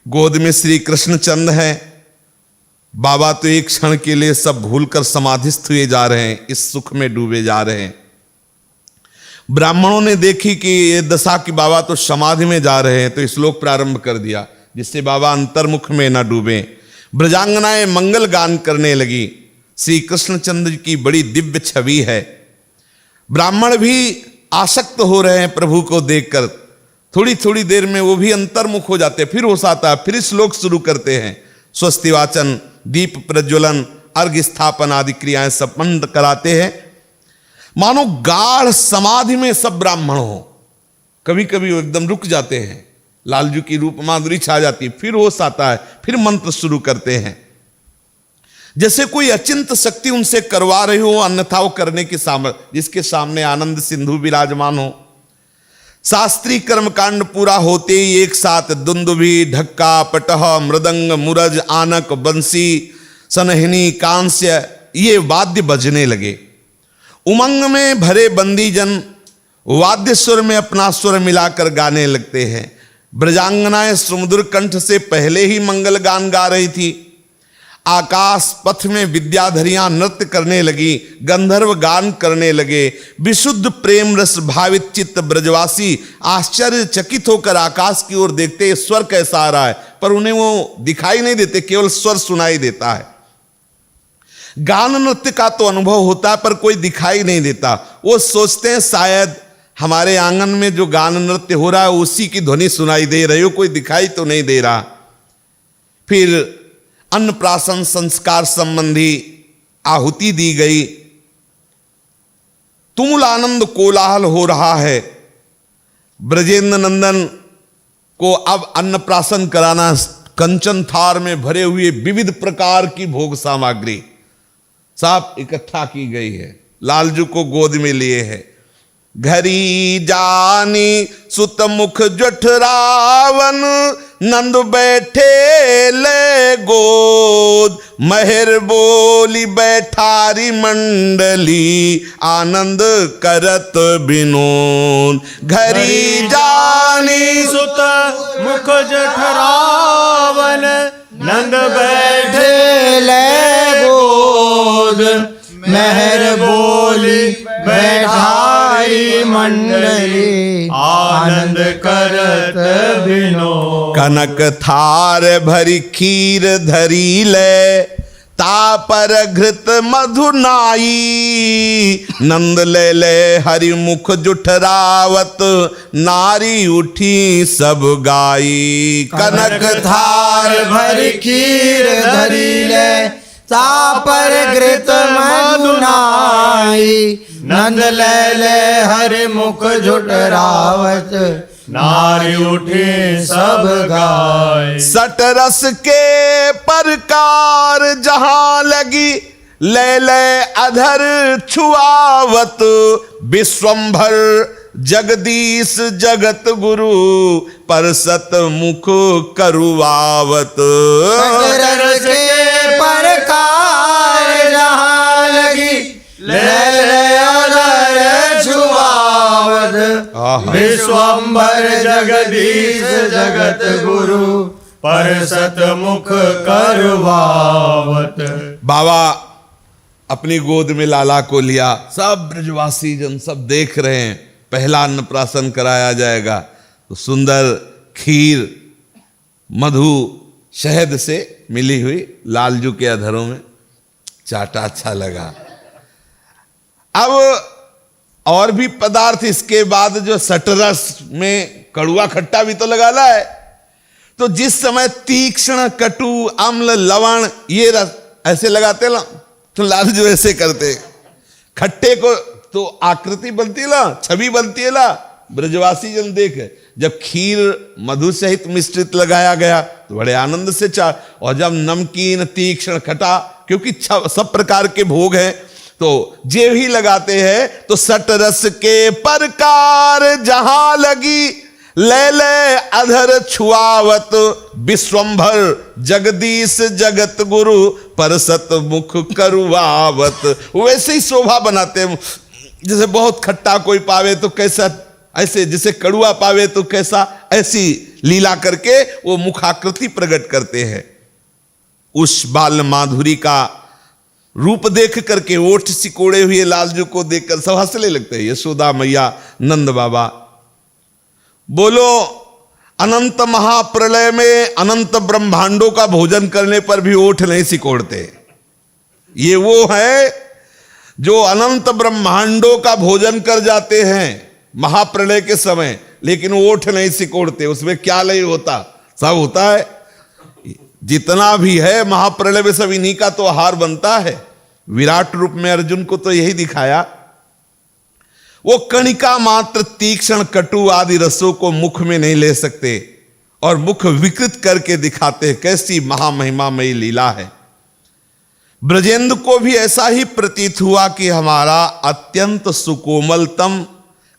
गोद में श्री कृष्णचंद्र हैं। बाबा तो एक क्षण के लिए सब भूलकर समाधिस्थ हुए जा रहे हैं, इस सुख में डूबे जा रहे हैं। ब्राह्मणों ने देखी कि ये दशा कि बाबा तो समाधि में जा रहे हैं, तो श्लोक प्रारंभ कर दिया जिससे बाबा अंतर्मुख में न डूबे। ब्रजांगनाएं मंगल गान करने लगी। श्री कृष्णचंद्र की बड़ी दिव्य छवि है। ब्राह्मण भी आसक्त हो रहे हैं प्रभु को देखकर। थोड़ी थोड़ी देर में वो भी अंतर्मुख हो जाते हैं, फिर होश आता है, फिर श्लोक शुरू करते हैं। स्वस्ति वाचन, दीप प्रज्वलन, अर्घ्य स्थापन आदि क्रियाएं संपन्न कराते हैं। मानो गाढ़ समाधि में सब ब्राह्मण हो। कभी कभी वो एकदम रुक जाते हैं, लालजू की रूप माधुरी छा जाती है, फिर होश आता है, फिर मंत्र शुरू करते हैं। जैसे कोई अचिंत शक्ति उनसे करवा रही हो, अन्यथा वो करने की सामर्थ्य, जिसके सामने आनंद सिंधु विराजमान हो। शास्त्रीय कर्मकांड पूरा होते ही एक साथ दुंदुभी, ढक्का, पटह, मृदंग, मुरज, आनक, बंसी, सनहिनी, कांस्य ये वाद्य बजने लगे। उमंग में भरे बंदीजन वाद्य स्वर में अपना स्वर मिलाकर गाने लगते हैं। ब्रजांगनाएं सुमधुर कंठ से पहले ही मंगल गान गा रही थी। आकाश पथ में विद्याधरियां नृत्य करने लगी, गंधर्व गान करने लगे। विशुद्ध प्रेम रस भावित चित्त ब्रजवासी आश्चर्यचकित होकर आकाश की ओर देखते, स्वर कैसा आ रहा है, पर उन्हें वो दिखाई नहीं देते, केवल स्वर सुनाई देता है। गान नृत्य का तो अनुभव होता है पर कोई दिखाई नहीं देता। वो सोचते हैं शायद हमारे आंगन में जो गान नृत्य हो रहा है उसी की ध्वनि सुनाई दे रही हो, कोई दिखाई तो नहीं दे रहा। फिर अन्नप्राशन संस्कार संबंधी आहुति दी गई। तुमुल आनंद कोलाहल हो रहा है। ब्रजेंद्र नंदन को अब अन्नप्राशन कराना, कंचन थार में भरे हुए विविध प्रकार की भोग सामग्री सब इकट्ठा की गई है। लालजू को गोद में लिए है। घरी जानी सुत मुख जठरावन, नंद बैठे ले गोद, महर बोली बैठारी मंडली, आनंद करत बिनोद। घरी जानी सुत मुख जठरावन, नंद बैठे ले गोद, महर बोली बैठाई मंडली, आनंद करत बिनोद। कनक थार भरी खीर धरी ले, तापर घृत मधु नाई, नंद ले ले हरि मुख जुठरावत, नारी उठी सब गाई। कनक थार भरी खीर धरी ले, तापर घृत मधु नाई, नंद ले ले हरि मुख जुठरावत, नारी उठी सब गाय। सट रस के परकार जहां लगी, ले ले अधर छुआवत, विश्वंभर जगदीश जगत गुरु, परसत मुख करुआवत। सट रस के परकार जहां लगी, ले ले अधर छुआवत, विश्वंभर जगदीश जगत गुरु, परसत मुख करवावत। बाबा अपनी गोद में लाला को लिया। सब ब्रजवासी जन सब देख रहे हैं। पहला अन्नप्राशन कराया जाएगा तो सुंदर खीर मधु शहद से मिली हुई लालजू के अधरों में चाटा, अच्छा लगा। अब और भी पदार्थ इसके बाद जो सटरस में कड़ुआ खट्टा भी तो लगाना है। तो जिस समय तीक्ष्ण कटु अम्ल लवण ये रस ऐसे लगाते ना, तो लालजू ऐसे करते। खट्टे को तो आकृति बनती है ना, छवि बनती है ना। ब्रजवासी जन देख, जब खीर मधु सहित मिश्रित लगाया गया तो बड़े आनंद से चार, और जब नमकीन तीक्ष्ण खटा, क्योंकि सब प्रकार के भोग हैं तो जे भी लगाते हैं। तो सट रस के परकार जहां लगी, ले ले अधर छुआवत, विश्वंभर जगदीश जगत गुरु, परसत मुख करुआवत। वैसे ही शोभा बनाते हैं। जैसे बहुत खट्टा कोई पावे तो कैसा, ऐसे जैसे कड़ुआ पावे तो कैसा, ऐसी लीला करके वो मुखाकृति प्रकट करते हैं। उस बाल माधुरी का रूप देख करके ओठ सिकोड़े हुए लालजू को देखकर सब हंसने लगते हैं। यशोदा मैया, नंद बाबा। बोलो, अनंत महाप्रलय में अनंत ब्रह्मांडों का भोजन करने पर भी ओठ नहीं सिकोड़ते। ये वो है जो अनंत ब्रह्मांडों का भोजन कर जाते हैं महाप्रलय के समय, लेकिन ओठ नहीं सिकोड़ते। उसमें क्या नहीं होता, सब होता है। जितना भी है महाप्रलय में सब इन्हीं का तो आहार बनता है। विराट रूप में अर्जुन को तो यही दिखाया। वो कणिका मात्र तीक्ष्ण कटु आदि रसों को मुख में नहीं ले सकते और मुख विकृत करके दिखाते हैं। कैसी महामहिमामयी लीला है। ब्रजेंद्र को भी ऐसा ही प्रतीत हुआ कि हमारा अत्यंत सुकोमलतम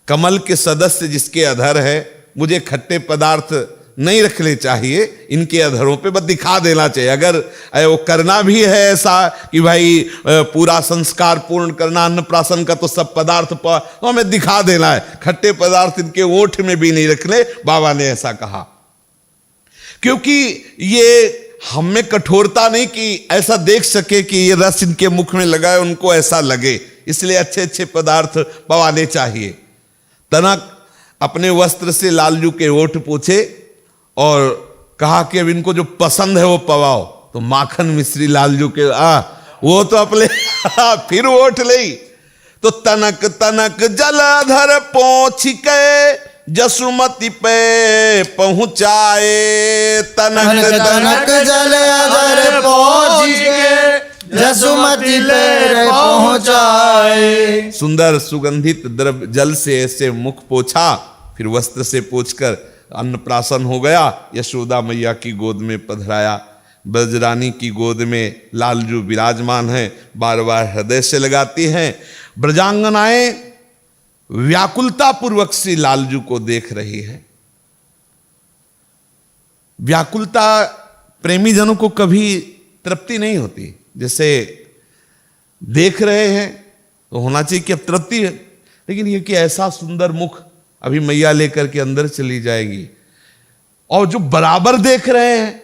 कमल के सदस्य जिसके अधर है, मुझे खट्टे पदार्थ नहीं रखने चाहिए, इनके अधरों पे बस दिखा देना चाहिए। अगर वो करना भी है ऐसा कि भाई पूरा संस्कार पूर्ण करना अन्नप्राशन का, तो सब पदार्थ तो हमें दिखा देना है, खट्टे पदार्थ इनके ओठ में भी नहीं रखने, बाबा ने ऐसा कहा। क्योंकि ये हम में कठोरता नहीं कि ऐसा देख सके कि ये रस इनके मुख में लगा है, उनको ऐसा लगे, इसलिए अच्छे अच्छे पदार्थ पवाने चाहिए। तनक अपने वस्त्र से लालजू के ओठ पोछे और कहा कि अब इनको जो पसंद है वो पवाओ। तो माखन मिश्री लालजू के वो तो अपने फिर ओठ ले। तो तनक तनक जलधर पहुंच के जसुमती पे पहुंचाए, तनक तनक जलधर पहुंच के जसुमती पे पहुंचाए। सुंदर सुगंधित द्रव्य जल से ऐसे मुख पोछा, फिर वस्त्र से पोंछकर अन्नप्राशन हो गया। यशोदा मैया की गोद में पधराया। ब्रजरानी की गोद में लालजू विराजमान है, बार बार हृदय से लगाती हैं। ब्रजांगनाएं व्याकुलता पूर्वक श्री लालजू को देख रही है। व्याकुलता प्रेमी जनों को कभी तृप्ति नहीं होती। जैसे देख रहे हैं तो होना चाहिए कि अब तृप्ति है, लेकिन ये कि ऐसा सुंदर मुख, अभी मैया लेकर के अंदर चली जाएगी। और जो बराबर देख रहे हैं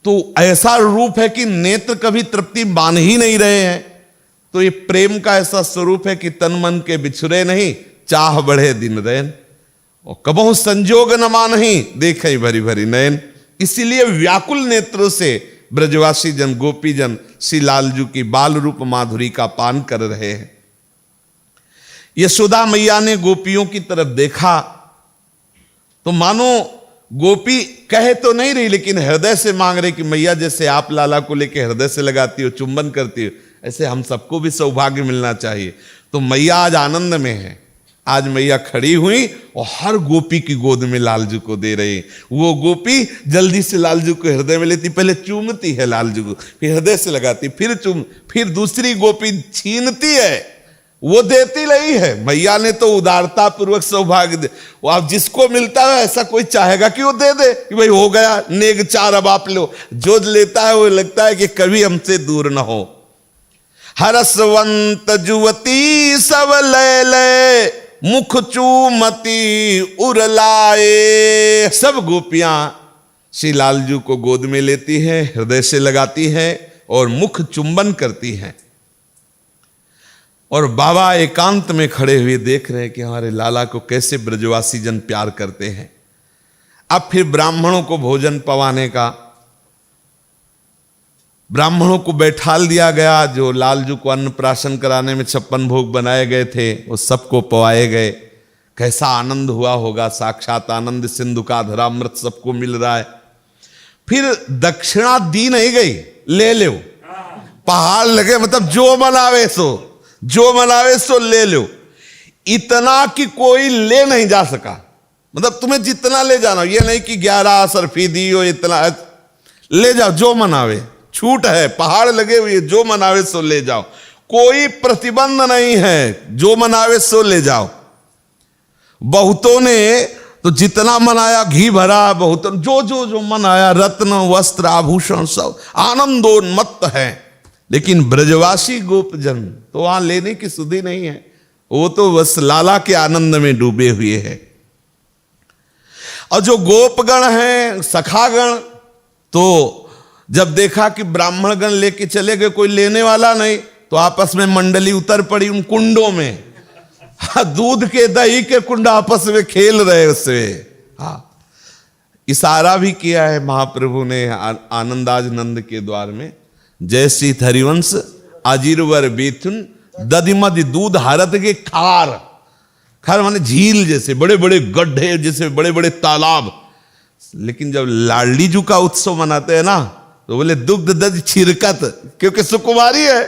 तो ऐसा रूप है कि नेत्र कभी तृप्ति मान ही नहीं रहे हैं। तो ये प्रेम का ऐसा स्वरूप है कि तन मन के बिछुरे नहीं, चाह बढ़े दिन रैन, और कबहु संजोग न मानहि, देखे भरी भरी नयन। इसीलिए व्याकुल नेत्रों से ब्रजवासी जन, गोपी जन श्री लालजू की बाल रूप माधुरी का पान कर रहे हैं। यशोदा मैया ने गोपियों की तरफ देखा तो मानो गोपी कहे तो नहीं रही, लेकिन हृदय से मांग रही कि मैया जैसे आप लाला को लेके हृदय से लगाती हो, चुंबन करती हो, ऐसे हम सबको भी सौभाग्य मिलना चाहिए। तो मैया आज आनंद में है। आज मैया खड़ी हुई और हर गोपी की गोद में लालजू को दे रही। वो गोपी जल्दी से लालजू को हृदय में लेती, पहले चूमती है लालजू को, फिर हृदय से लगाती, फिर दूसरी गोपी छीनती है, वो देती नहीं है। मैया ने तो उदारता पूर्वक सौभाग्य दे। वो आप जिसको मिलता है ऐसा कोई चाहेगा कि वो दे दे कि भाई हो गया नेग चार अब आप लो। जो लेता है वो लगता है कि कभी हमसे दूर ना हो। हरसवंत जुवती सब ले ले, मुख चूमती उरलाए। सब गोपियां श्री लालजू को गोद में लेती हैं, हृदय से लगाती हैं और मुख चुंबन करती हैं। और बाबा एकांत में खड़े हुए देख रहे हैं कि हमारे लाला को कैसे ब्रजवासी जन प्यार करते हैं। अब फिर ब्राह्मणों को भोजन पवाने का, ब्राह्मणों को बैठाल दिया गया। जो लालजू को अन्नप्राशन कराने में 56 भोग बनाए गए थे वो सबको पवाए गए। कैसा आनंद हुआ होगा, साक्षात आनंद सिंधु का धरामृत सबको मिल रहा है। फिर दक्षिणा दी नहीं गई, ले लो, पहाड़ लगे, मतलब जो मनावे सो ले लो। इतना कि कोई ले नहीं जा सका, मतलब तुम्हें जितना ले जाना, ये नहीं कि 11 सरफी दी हो, इतना ले जाओ, जो मनावे, छूट है, पहाड़ लगे हुए, जो मनावे सो ले जाओ, कोई प्रतिबंध नहीं है, जो मनावे सो ले जाओ। बहुतों ने तो जितना मनाया, घी भरा, बहुतों जो मनाया, रत्न वस्त्र आभूषण सब आनंदोन्मत्त है। लेकिन ब्रजवासी गोपजन तो वहां लेने की सुधि नहीं है, वो तो बस लाला के आनंद में डूबे हुए हैं। और जो गोपगण हैं, सखागण, तो जब देखा कि ब्राह्मण गण लेके चले गए, कोई लेने वाला नहीं, तो आपस में मंडली उतर पड़ी उन कुंडों में। दूध के दही के कुंड आपस में खेल रहे उससे। इशारा भी किया है महाप्रभु ने आनंदाज नंद के द्वार में, जय श्री हरिवंश अजीरवर बेथुन दधिमद दूध हरत के खार माने झील जैसे, बड़े बड़े गड्ढे जैसे, बड़े बड़े तालाब। लेकिन जब लाडली जू का उत्सव मनाते हैं ना, तो बोले दुग्ध दध छिरकत, क्योंकि सुकुमारी है,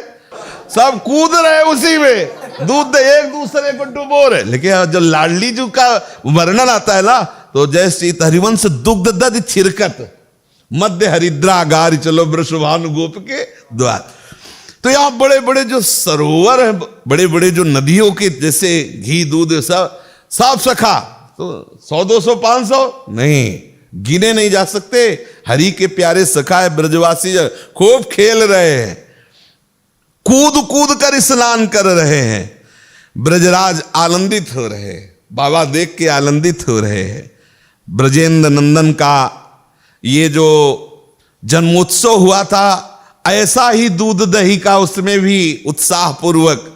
सब कूद रहे उसी में, दूध एक दूसरे को डुबो रहे। लेकिन जब लाडली जू का वर्णन आता है ना, तो जय श्री हरिवंश दुग्ध दध छिरकत मध्य हरिद्रा गार चलो वृषभानु गोप के द्वार। तो यहां बड़े बड़े जो सरोवर है, बड़े बड़े जो नदियों के जैसे घी दूध सब, सब सखा, तो 100 200 500 नहीं, गिने नहीं जा सकते। हरि के प्यारे सखा है ब्रजवासी खूब खेल रहे हैं, कूद कूद कर स्नान कर रहे हैं। ब्रजराज आनंदित हो रहे हैं, बाबा देख के आनंदित हो रहे हैं। ब्रजेंद्र नंदन का ये जो जन्मोत्सव हुआ था, ऐसा ही दूध दही का उसमें भी उत्साह पूर्वक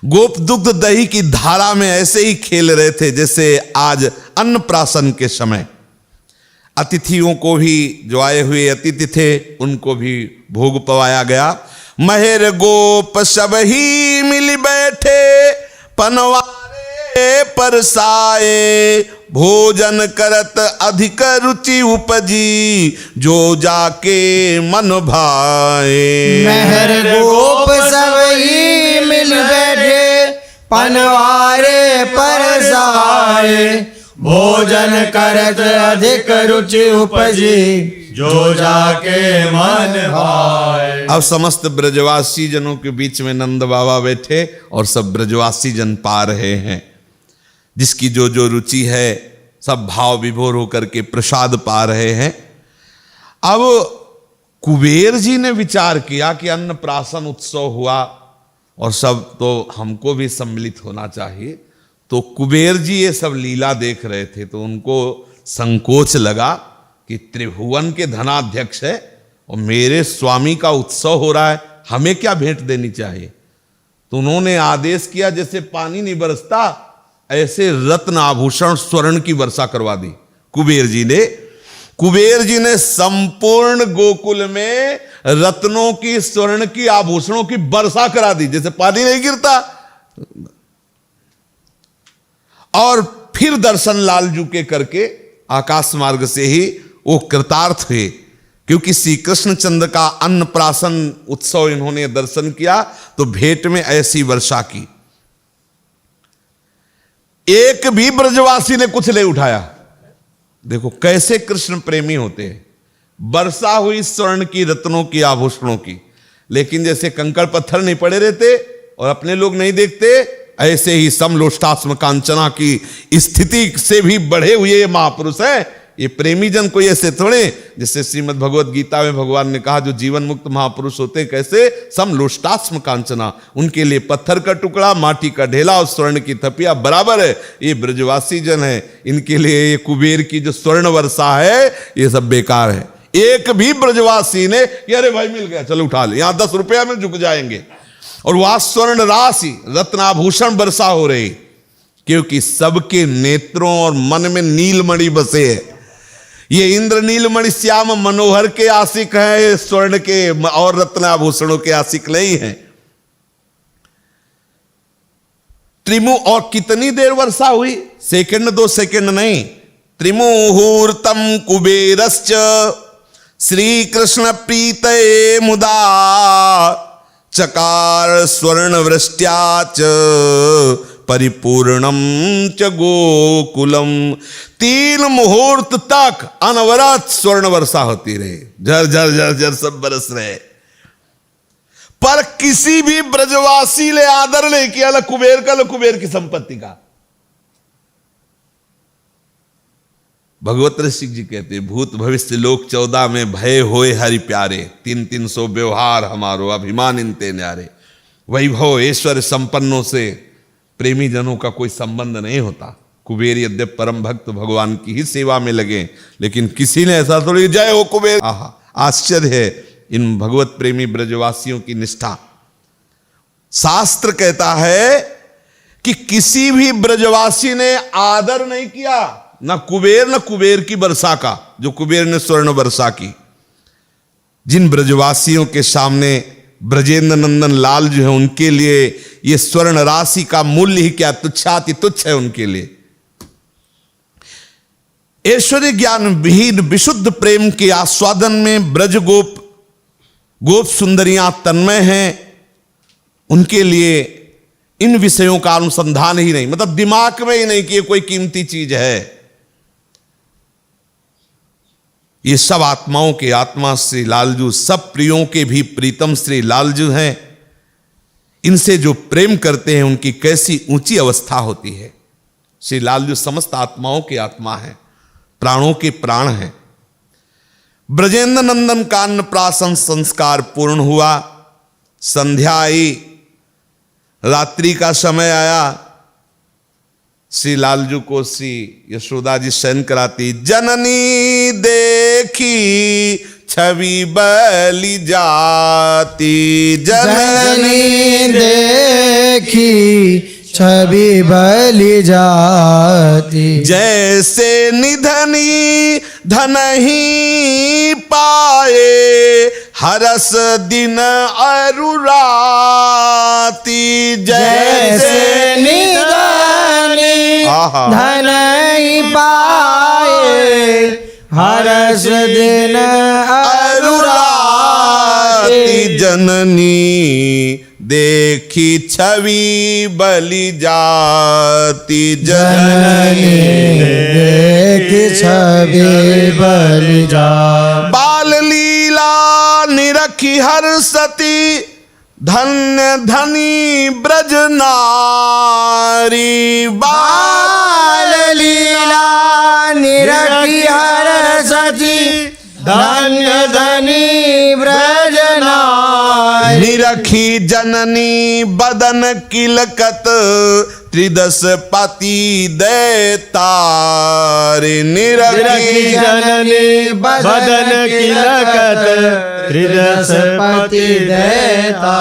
गोप दुग्ध दही की धारा में ऐसे ही खेल रहे थे जैसे आज अन्नप्राशन के समय। अतिथियों को भी, जो आए हुए अतिथि थे, उनको भी भोग पवाया गया। महेर गोप सब ही मिल बैठे, पनवारे परसाए, भोजन करत अधिक रुचि उपजी, जो जाके मन भाए। मेहर गोप सब ही मिल बैठे, पनवारे परसाए, भोजन करत अधिक रुचि उपजी, जो जाके मन भाए। अब समस्त ब्रजवासी जनों के बीच में नंद बाबा बैठे और सब ब्रजवासी जन पा रहे हैं। जिसकी जो जो रुचि है सब भाव विभोर होकर के प्रसाद पा रहे हैं। अब कुबेर जी ने विचार किया कि अन्नप्राशन उत्सव हुआ और सब तो हमको भी सम्मिलित होना चाहिए। तो कुबेर जी ये सब लीला देख रहे थे, तो उनको संकोच लगा कि त्रिभुवन के धनाध्यक्ष है और मेरे स्वामी का उत्सव हो रहा है, हमें क्या भेंट देनी चाहिए। तो उन्होंने आदेश किया, जैसे पानी नहीं बरसता ऐसे रत्न आभूषण स्वर्ण की वर्षा करवा दी कुबेर जी ने। कुबेर जी ने संपूर्ण गोकुल में रत्नों की, स्वर्ण की, आभूषणों की वर्षा करा दी, जैसे पानी नहीं गिरता। और फिर दर्शन लालजू के करके आकाश मार्ग से ही वो कृतार्थ हुए, क्योंकि श्री कृष्णचंद्र का अन्नप्राशन उत्सव इन्होंने दर्शन किया तो भेंट में ऐसी वर्षा की। एक भी ब्रजवासी ने कुछ नहीं उठाया। देखो कैसे कृष्ण प्रेमी होते हैं। वर्षा हुई स्वर्ण की, रत्नों की, आभूषणों की, लेकिन जैसे कंकड़ पत्थर नहीं पड़े रहते और अपने लोग नहीं देखते, ऐसे ही समलोष्टास्म कांचना की स्थिति से भी बढ़े हुए ये महापुरुष है। ये प्रेमी जन कोई ऐसे थोड़े, जैसे श्रीमद् भगवत गीता में भगवान ने कहा, जो जीवन मुक्त महापुरुष होते हैं कैसे, समलोष्टास्म कांचना, उनके लिए पत्थर का टुकड़ा, माटी का ढेला और स्वर्ण की थपिया बराबर है। ये ब्रजवासी जन है, इनके लिए ये कुबेर की जो स्वर्ण वर्षा है ये सब बेकार है। एक भी ब्रजवासी ने कि अरे भाई मिल गया चलो उठा ले, यहां 10 रुपया में झुक जाएंगे। और वह स्वर्ण राशि, रत्नाभूषण वर्षा हो रही, क्योंकि सबके नेत्रों और मन में नीलमणि बसे है। ये इंद्र नीलमणि श्याम मनोहर के आशिक हैं, स्वर्ण के और रत्नाभूषणों के आशिक नहीं हैं। त्रिमु, और कितनी देर वर्षा हुई, सेकंड 2 सेकंड नहीं। त्रिमुहूर्तम कुबेरश्च श्री कृष्ण प्रीतये मुदा, चकार स्वर्ण वृष्ट्याच परिपूर्णम च गोकुलम। 3 मुहूर्त तक अनवरत स्वर्ण वर्षा होती रही, झर झर झर झर सब बरस रहे, पर किसी भी ब्रजवासी ने आदर नहीं किया, ल कुबेर का, ल कुबेर की संपत्ति का। भगवत ऋषि जी कहते, भूत भविष्य लोक 14 में भय होए हरि प्यारे, 300 व्यवहार हमारो अभिमान इनते न्यारे। वैभव ऐश्वर्य संपन्नों से प्रेमी जनों का कोई संबंध नहीं होता। कुबेर यद्यप परम भक्त भगवान की ही सेवा में लगे, लेकिन किसी ने ऐसा थोड़ी जय हो कुबेर। आश्चर्य है इन भगवत प्रेमी ब्रजवासियों की निष्ठा। शास्त्र कहता है कि किसी भी ब्रजवासी ने आदर नहीं किया, ना कुबेर की वर्षा का, जो कुबेर ने स्वर्ण वर्षा की। जिन ब्रजवासियों के सामने ब्रजेंद्र नंदन लाल जो है, उनके लिए ये स्वर्ण राशि का मूल्य ही क्या, तुच्छाति तुच्छ है उनके लिए। ऐश्वर्य ज्ञान विहीन विशुद्ध प्रेम के आस्वादन में ब्रज गोप सुंदरियां तन्मय हैं, उनके लिए इन विषयों का अनुसंधान ही नहीं, मतलब दिमाग में ही नहीं कि ये कोई कीमती चीज है। ये सब आत्माओं के आत्मा श्री लालजू, सब प्रियों के भी प्रीतम श्री लालजू हैं। इनसे जो प्रेम करते हैं उनकी कैसी ऊंची अवस्था होती है। श्री लालजू समस्त आत्माओं की आत्मा है, प्राणों के प्राण हैं। ब्रजेंद्र नंदन का अन्नप्राशन संस्कार पूर्ण हुआ। संध्या आई, रात्रि का समय आया। श्री लालजू को श्री यशोदा जी शयन कराती। जननी देखी छवि बलि जाती, जननी देखी छवि बलि जाती। जैसे निधनी धन ही पाए, हरस दिन अरु राती। जैसे निधनी धन ही पाए, हरस दिन अरु राती। जननी देखी छवि बलि जाती, जननी देखी छवि बलि जाती। बाल लीला निरखी हर सती, धन्य धनी ब्रज नारी। बाल लीला निरखी हर सती, धन्य धनी ब्रज नारी। निरखी जननी बदन किलकत, त्रिदश पति दैतारे। निरखी जननी बदन किलकत, त्रिदश पति दैता।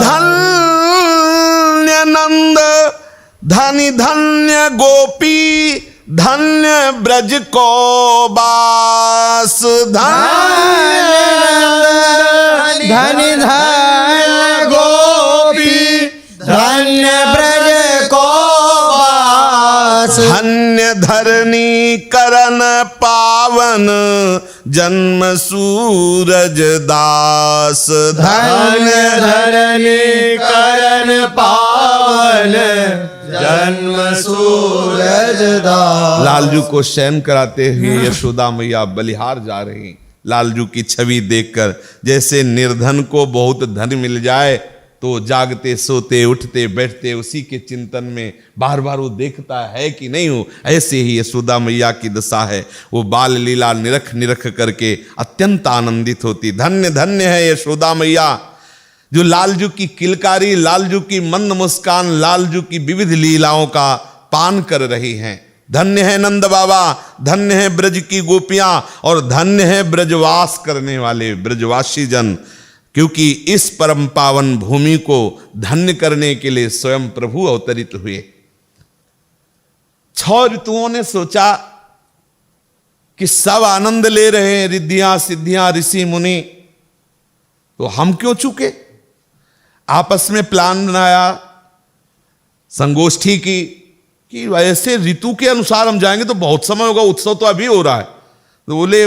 धन्य नंद धनी धन्य गोपी, धन्य ब्रज को बास। धन्य धन्य गोपी, धन्य ब्रज को बास। धन्य धरणी करन पावन, जन्म सूरज दास। धन्य धरणी करन पावन, जन्म सूरज दास। लालजू को शयन कराते हुए यशोदा मैया बलिहार जा रही। लालजू की छवि देखकर जैसे निर्धन को बहुत धन मिल जाए तो जागते सोते उठते बैठते उसी के चिंतन में बार बार वो देखता है कि नहीं हो, ऐसे ही यशोदा मैया की दशा है। वो बाल लीला निरख निरख करके अत्यंत आनंदित होती। धन्य धन्य है यशोदा मैया जो लालजू की किलकारी, लालजू की मंद मुस्कान, लालजू की विविध लीलाओं का पान कर रही हैं। धन्य है नंद बाबा, धन्य है ब्रज की गोपियां और धन्य है ब्रजवास करने वाले ब्रजवासी जन, क्योंकि इस परम पावन भूमि को धन्य करने के लिए स्वयं प्रभु अवतरित हुए। 6 ऋतुओं ने सोचा कि सब आनंद ले रहे हैं, रिद्धियां सिद्धियां ऋषि मुनि, तो हम क्यों चूके। आपस में प्लान बनाया, संगोष्ठी की कि ऐसे ऋतु के अनुसार हम जाएंगे तो बहुत समय होगा, उत्सव तो अभी हो रहा है। तो बोले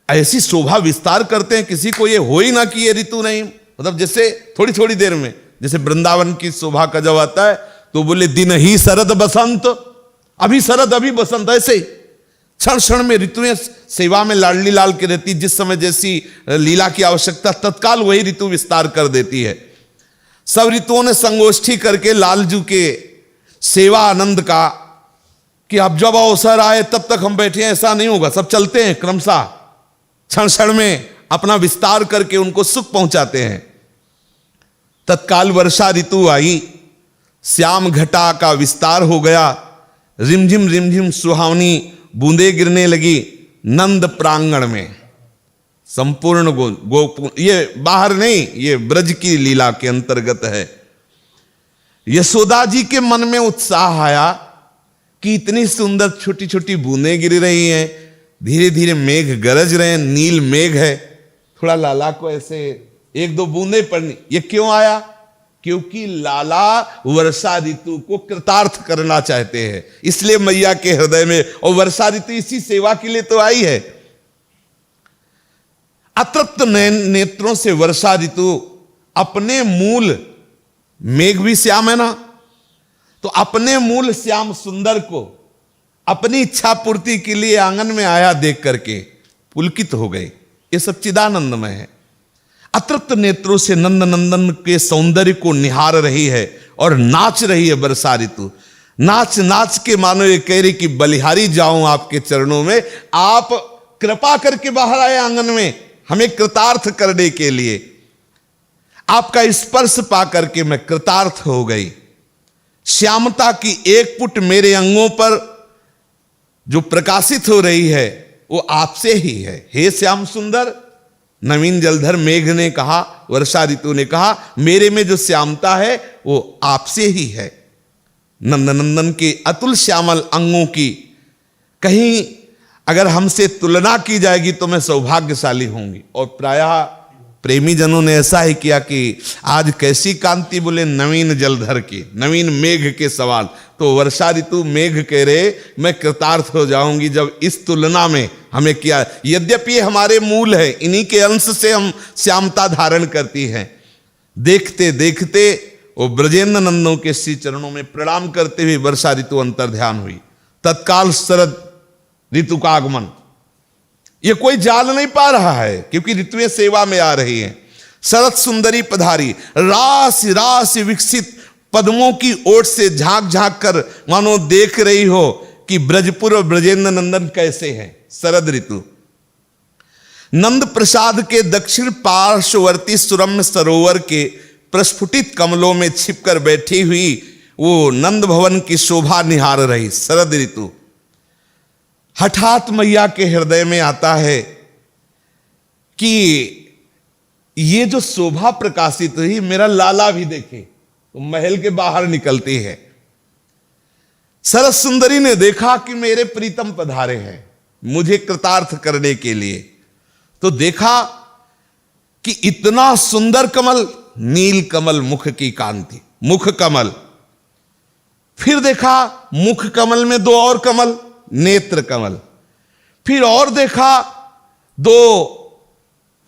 ऐसी शोभा विस्तार करते हैं किसी को ये हो ही ना कि ये ऋतु नहीं, मतलब जैसे थोड़ी थोड़ी देर में जैसे वृंदावन की शोभा का जब आता है तो बोले दिन ही शरद बसंत, अभी शरद अभी बसंत, ऐसे क्षण क्षण में ऋतुएं सेवा में लाडली लाल के रहती। जिस समय जैसी लीला की आवश्यकता तत्काल वही ऋतु विस्तार कर देती है। सब ऋतुओं ने संगोष्ठी करके लालजू के सेवा आनंद का कि अब जब अवसर आए तब तक हम बैठे हैं, ऐसा नहीं होगा, सब चलते हैं क्रमशः, क्षण क्षण में अपना विस्तार करके उनको सुख पहुंचाते हैं। तत्काल वर्षा ऋतु आई, श्याम घटा का विस्तार हो गया, रिमझिम सुहावनी बूंदे गिरने लगी नंद प्रांगण में। संपूर्ण गोकुल, ये बाहर नहीं, ये ब्रज की लीला के अंतर्गत है। यशोदा जी के मन में उत्साह आया कि इतनी सुंदर छोटी छोटी बूंदें गिर रही हैं, धीरे धीरे मेघ गरज रहे हैं, नील मेघ है, थोड़ा लाला को ऐसे 1-2 बूंदें पड़नी। ये क्यों आया? क्योंकि लाला वर्षा ऋतु को कृतार्थ करना चाहते हैं, इसलिए मैया के हृदय में, और वर्षा ऋतु इसी सेवा के लिए तो आई है। अतृप्त नेत्रों से वर्षा ऋतु अपने मूल, मेघ भी श्याम है ना, तो अपने मूल श्याम सुंदर को अपनी इच्छा पूर्ति के लिए आंगन में आया देख करके पुलकित हो गए। ये सच्चिदानंदमय है। अतृप्त नेत्रों से नंद नंदन के सौंदर्य को निहार रही है और नाच रही है वर्षा ऋतु। नाच नाच के मानो ये कह रही कि बलिहारी जाऊं आपके चरणों में। आप कृपा करके बाहर आए आंगन में हमें कृतार्थ करने के लिए। आपका स्पर्श पा करके मैं कृतार्थ हो गई। श्यामता की एक पुट मेरे अंगों पर जो प्रकाशित हो रही है वो आपसे ही है। हे श्याम सुंदर, नवीन जलधर मेघ ने कहा, वर्षा ऋतु ने कहा, मेरे में जो श्यामता है वो आपसे ही है। नंदनंदन के अतुल श्यामल अंगों की कहीं अगर हमसे तुलना की जाएगी तो मैं सौभाग्यशाली होंगी। और प्रायः प्रेमी जनों ने ऐसा ही किया कि आज कैसी कांति, बोले नवीन जलधर की, नवीन मेघ के सवाल। तो वर्षा ऋतु मेघ कह रहे मैं कृतार्थ हो जाऊंगी जब इस तुलना में हमें किया। यद्यपि हमारे मूल है, इन्हीं के अंश से हम श्यामता धारण करती हैं। देखते देखते वो ब्रजेंद्र नंदों के श्री चरणों में प्रणाम करते हुए वर्षा ऋतु अंतर्ध्यान हुई। तत्काल शरद ऋतु का आगमन। ये कोई जान नहीं पा रहा है क्योंकि ऋतुएं सेवा में आ रही हैं। शरद सुंदरी पधारी, राशि राशि विकसित पद्मों की ओट से झांक झांक कर मानो देख रही हो कि ब्रजपुर और ब्रजेंद्र नंदन कैसे हैं। शरद ऋतु नंद प्रसाद के दक्षिण पार्श्ववर्ती सुरम्य सरोवर के प्रस्फुटित कमलों में छिपकर बैठी हुई वो नंद भवन की शोभा निहार रही। शरद ऋतु हठात मैया के हृदय में आता है कि ये जो शोभा प्रकाशित हुई, मेरा लाला भी देखे। तो महल के बाहर निकलती है। सरस सुंदरी ने देखा कि मेरे प्रीतम पधारे हैं मुझे कृतार्थ करने के लिए। तो देखा कि इतना सुंदर कमल, नील कमल मुख की कांति, मुख कमल। फिर देखा मुख कमल में दो और कमल, नेत्र कमल। फिर और देखा दो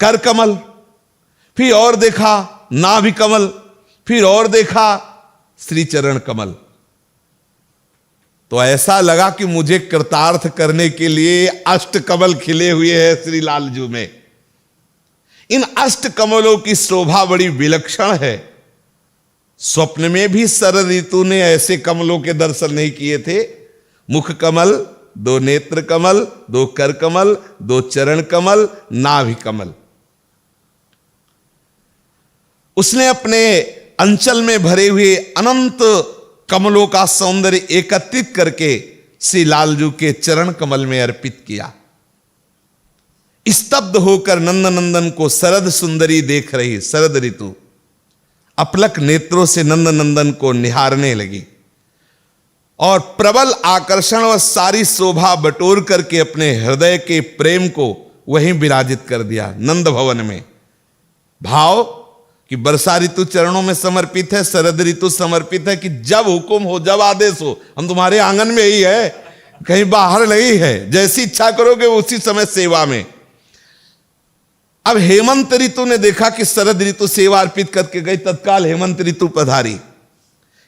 कर कमल। फिर और देखा नाभि कमल। फिर और देखा श्री चरण कमल। तो ऐसा लगा कि मुझे कृतार्थ करने के लिए अष्ट कमल खिले हुए हैं श्री लालजू में। इन अष्ट कमलों की शोभा बड़ी विलक्षण है। स्वप्न में भी शरद ऋतु ने ऐसे कमलों के दर्शन नहीं किए थे। मुख कमल, दो नेत्र कमल, दो कर कमल, दो चरण कमल, नाभि कमल। उसने अपने अंचल में भरे हुए अनंत कमलों का सौंदर्य एकत्रित करके श्री लालजू के चरण कमल में अर्पित किया। स्तब्ध होकर नंदनंदन को शरद सुंदरी देख रही शरद ऋतु अपलक नेत्रों से नंदनंदन को निहारने लगी और प्रबल आकर्षण व सारी शोभा बटोर करके अपने हृदय के प्रेम को वहीं विराजित कर दिया नंद भवन में। भाव कि वर्षा ऋतु चरणों में समर्पित है, शरद ऋतु समर्पित है कि जब हुक्म हो, जब आदेश हो, हम तुम्हारे आंगन में ही है, कहीं बाहर नहीं है। जैसी इच्छा करोगे उसी समय सेवा में। अब हेमंत ऋतु ने देखा कि शरद ऋतु सेवा अर्पित करके गई, तत्काल हेमंत ऋतु पधारी।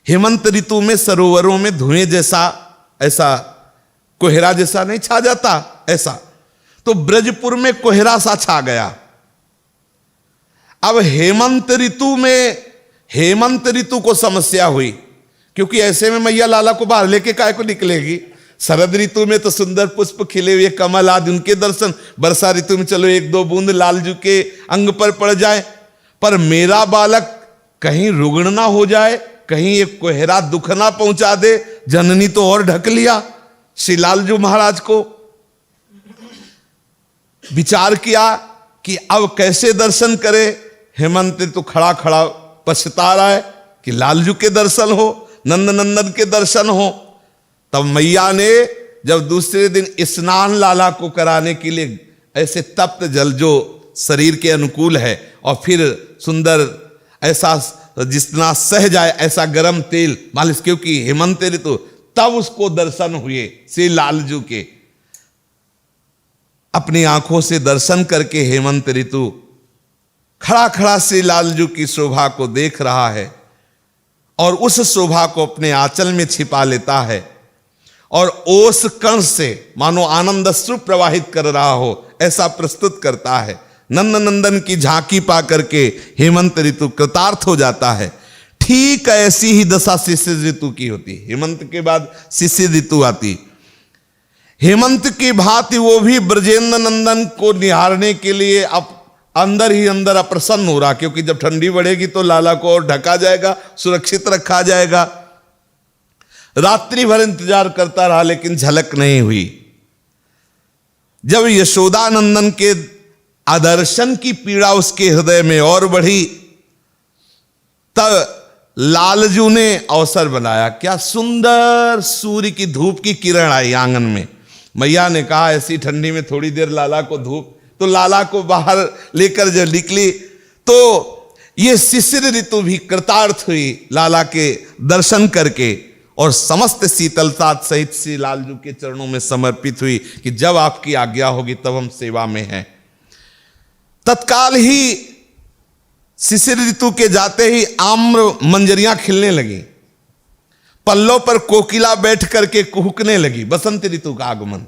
हेमंत ऋतु में सरोवरों में धुएं जैसा, ऐसा कोहरा जैसा नहीं छा जाता ऐसा, तो ब्रजपुर में कोहरा सा छा गया। अब हेमंत ऋतु में हेमंत ऋतु को समस्या हुई क्योंकि ऐसे में मैया लाला को बाहर लेके काय को निकलेगी। शरद ऋतु में तो सुंदर पुष्प खिले हुए कमल आदि उनके दर्शन, वर्षा ऋतु में चलो एक दो बूंद लालजू के अंग पर पड़ जाए, पर मेरा बालक कहीं रुग्ण ना हो जाए, कहीं एक कोहरा दुख ना पहुंचा दे। जननी तो और ढक लिया श्री लालजू महाराज को। विचार किया कि अब कैसे दर्शन करे। हेमंत तो खड़ा खड़ा पछता रहा है कि लालजू के दर्शन हो, नंदनंदन के दर्शन हो। तब मैया ने जब दूसरे दिन स्नान लाला को कराने के लिए ऐसे तप्त जल जो शरीर के अनुकूल है और फिर सुंदर ऐसा जितना सह जाए ऐसा गर्म तेल मालिश, क्योंकि हेमंत ऋतु, तब उसको दर्शन हुए श्री लालजू के। अपनी आंखों से दर्शन करके हेमंत ऋतु खड़ा खड़ा श्री लालजू की शोभा को देख रहा है और उस शोभा को अपने आंचल में छिपा लेता है और ओस कण से मानो आनंद अश्रु प्रवाहित कर रहा हो ऐसा प्रस्तुत करता है। नंदनंदन की झांकी पा करके हेमंत ऋतु कृतार्थ हो जाता है। ठीक ऐसी ही दशा शिशिर ऋतु की होती। हेमंत के बाद शिशिर ऋतु आती। हेमंत की भांति वो भी ब्रजेंद्र नंदन को निहारने के लिए अब अंदर ही अंदर अप्रसन्न हो रहा, क्योंकि जब ठंडी बढ़ेगी तो लाला को और ढका जाएगा, सुरक्षित रखा जाएगा। रात्रि भर इंतजार करता रहा लेकिन झलक नहीं हुई। जब यशोदानंदन के आदर्शन की पीड़ा उसके हृदय में और बढ़ी, तब लालजू ने अवसर बनाया। क्या सुंदर सूर्य की धूप की किरण आई आंगन में। मैया ने कहा ऐसी ठंडी में थोड़ी देर लाला को धूप, तो लाला को बाहर लेकर जब निकली तो ये शिशिर ऋतु भी कृतार्थ हुई लाला के दर्शन करके, और समस्त शीतलता सहित श्री लालजू के चरणों में समर्पित हुई कि जब आपकी आज्ञा होगी तब हम सेवा में हैं। तत्काल ही शिशिर ऋतु के जाते ही आम्र मंजरियां खिलने लगी, पल्लों पर कोकिला बैठ करके कुहकने लगी। बसंत ऋतु का आगमन,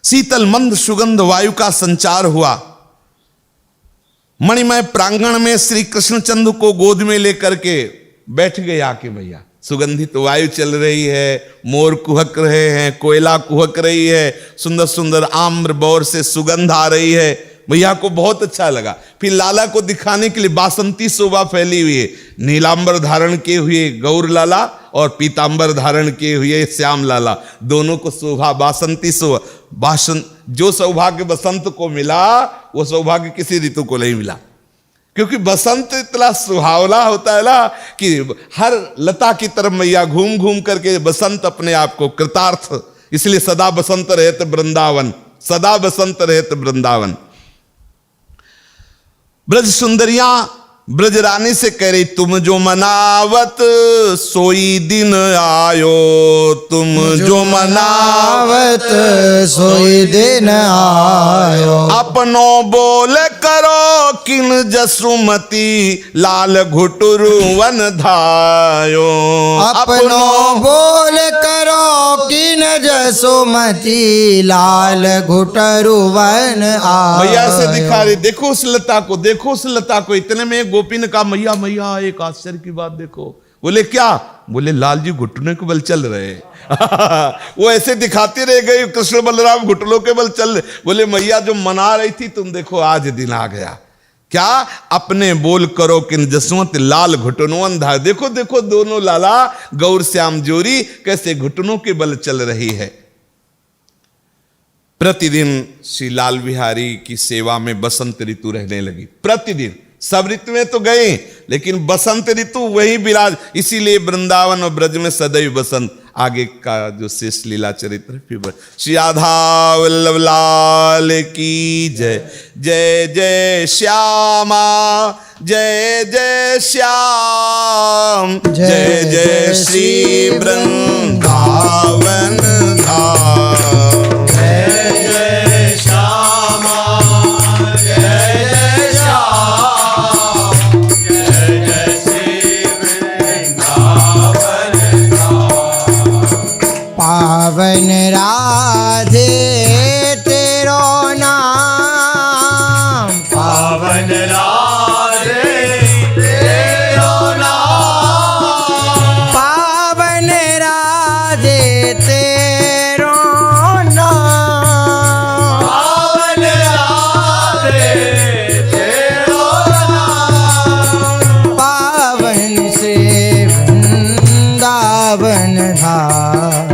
शीतल मंद सुगंध वायु का संचार हुआ। मणिमय प्रांगण में श्री कृष्णचंद्र को गोद में लेकर के बैठ गए आके भैया। सुगंधित वायु चल रही है, मोर कुहक रहे हैं, कोयला कुहक रही है, सुंदर सुंदर आम्र बौर से सुगंध आ रही है। भैया को बहुत अच्छा लगा। फिर लाला को दिखाने के लिए बासंती शोभा फैली हुई है। नीलांबर धारण किए हुए गौर लाला और पीतांबर धारण किए हुए श्याम लाला, दोनों को शोभा बासंती शोभा। जो सौभाग्य बसंत को मिला वो सौभाग्य किसी ऋतु को नहीं मिला, क्योंकि बसंत इतना सुहावना होता है ना कि हर लता की तरफ मैया घूम घूम करके बसंत अपने आप को कृतार्थ। इसलिए सदा बसंत रहत वृंदावन, सदा बसंत रहत वृंदावन। ब्रज सुंदरियां ब्रजरानी से कह रही, तुम जो मनावत सोई दिन आयो, तुम जो मनावत सोई दिन आयो। अपनो बोल करो किन जसुमती, लाल घुटुरु वन धायो। अपनो बोल करो किन जसुमती, लाल घुटरु वन आयो। मैया से दिखा रही, देखो उस लता को, देखो उस लता को। इतने में गोपी ने कहा, मैया मैया एक आश्चर्य की बात देखो। बोले क्या? बोले लाल जी घुटने के बल चल रहे। वो ऐसे दिखाती रह गई, कृष्ण बलराम घुटनों के बल चल रहे। बोले मैया जो मना रही थी तुम देखो आज दिन आ गया। क्या? अपने बोल करो किन जसवंत, लाल घुटनों धार। देखो देखो दोनों लाला गौर श्याम जोरी कैसे घुटनों के बल चल रही है। प्रतिदिन श्री लाल बिहारी की सेवा में बसंत ऋतु रहने लगी। प्रतिदिन, सब ऋतु में तो गए लेकिन बसंत ऋतु वही विराज। इसीलिए वृंदावन और ब्रज में सदैव बसंत। आगे का जो शेष लीला चरित्र फिर श्री राधा वल्लभ लाल की जय। जय जय श्यामा, जय जय श्याम, जय जय श्री वृंदावन धाम। जय जय श्यामा, जय जय श्याम, जय जय श्री वृंदावन धाम। पावन राधे तेरो नाम, पावन राधे तेरो नाम, पावन राधे तेरो नाम, पावन राधे तेरो नाम। पावन से वृंदावन धाम,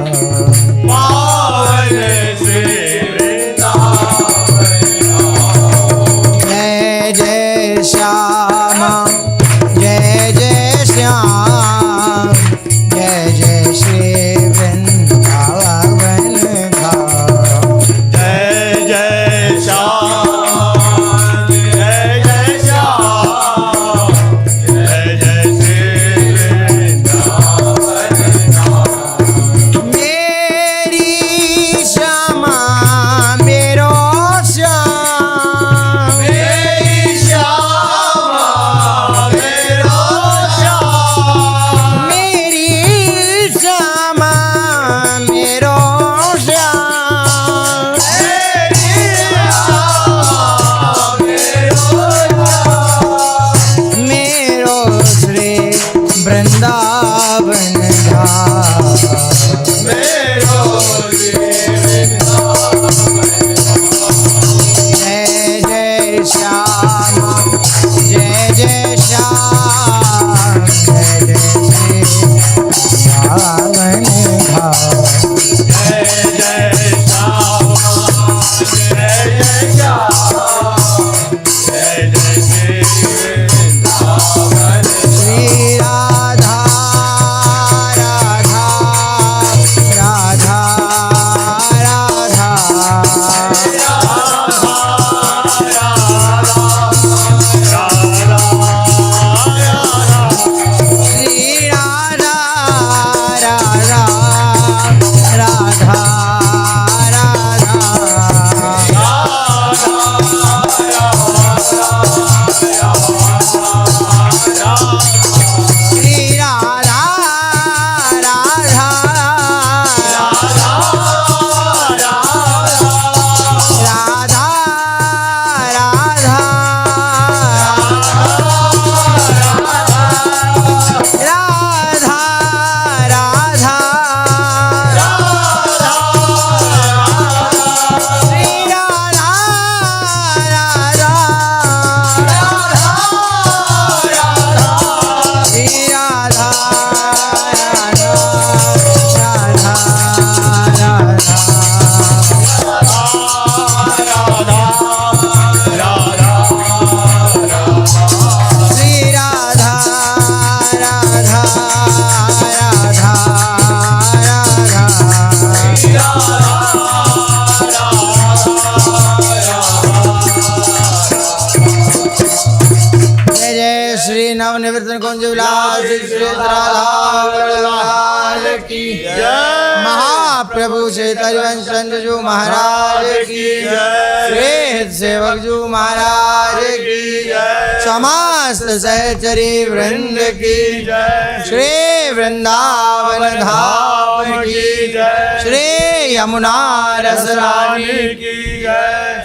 पावन नवनिवृत्त कुंज विलास श्री राधा की महाप्रभु श्री हरिवंश चंद्र महाराज की श्री सेवक जू महाराज की समस्त सहचरी वृंद की श्री वृंदावन धाम की श्री यमुना रस रानी की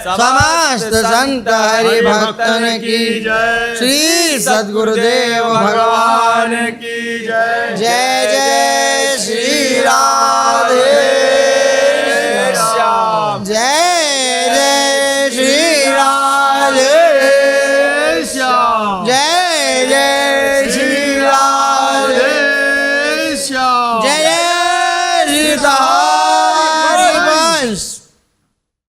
समस्त संत हरि भक्तन की श्री सद्गुरुदेव भगवान की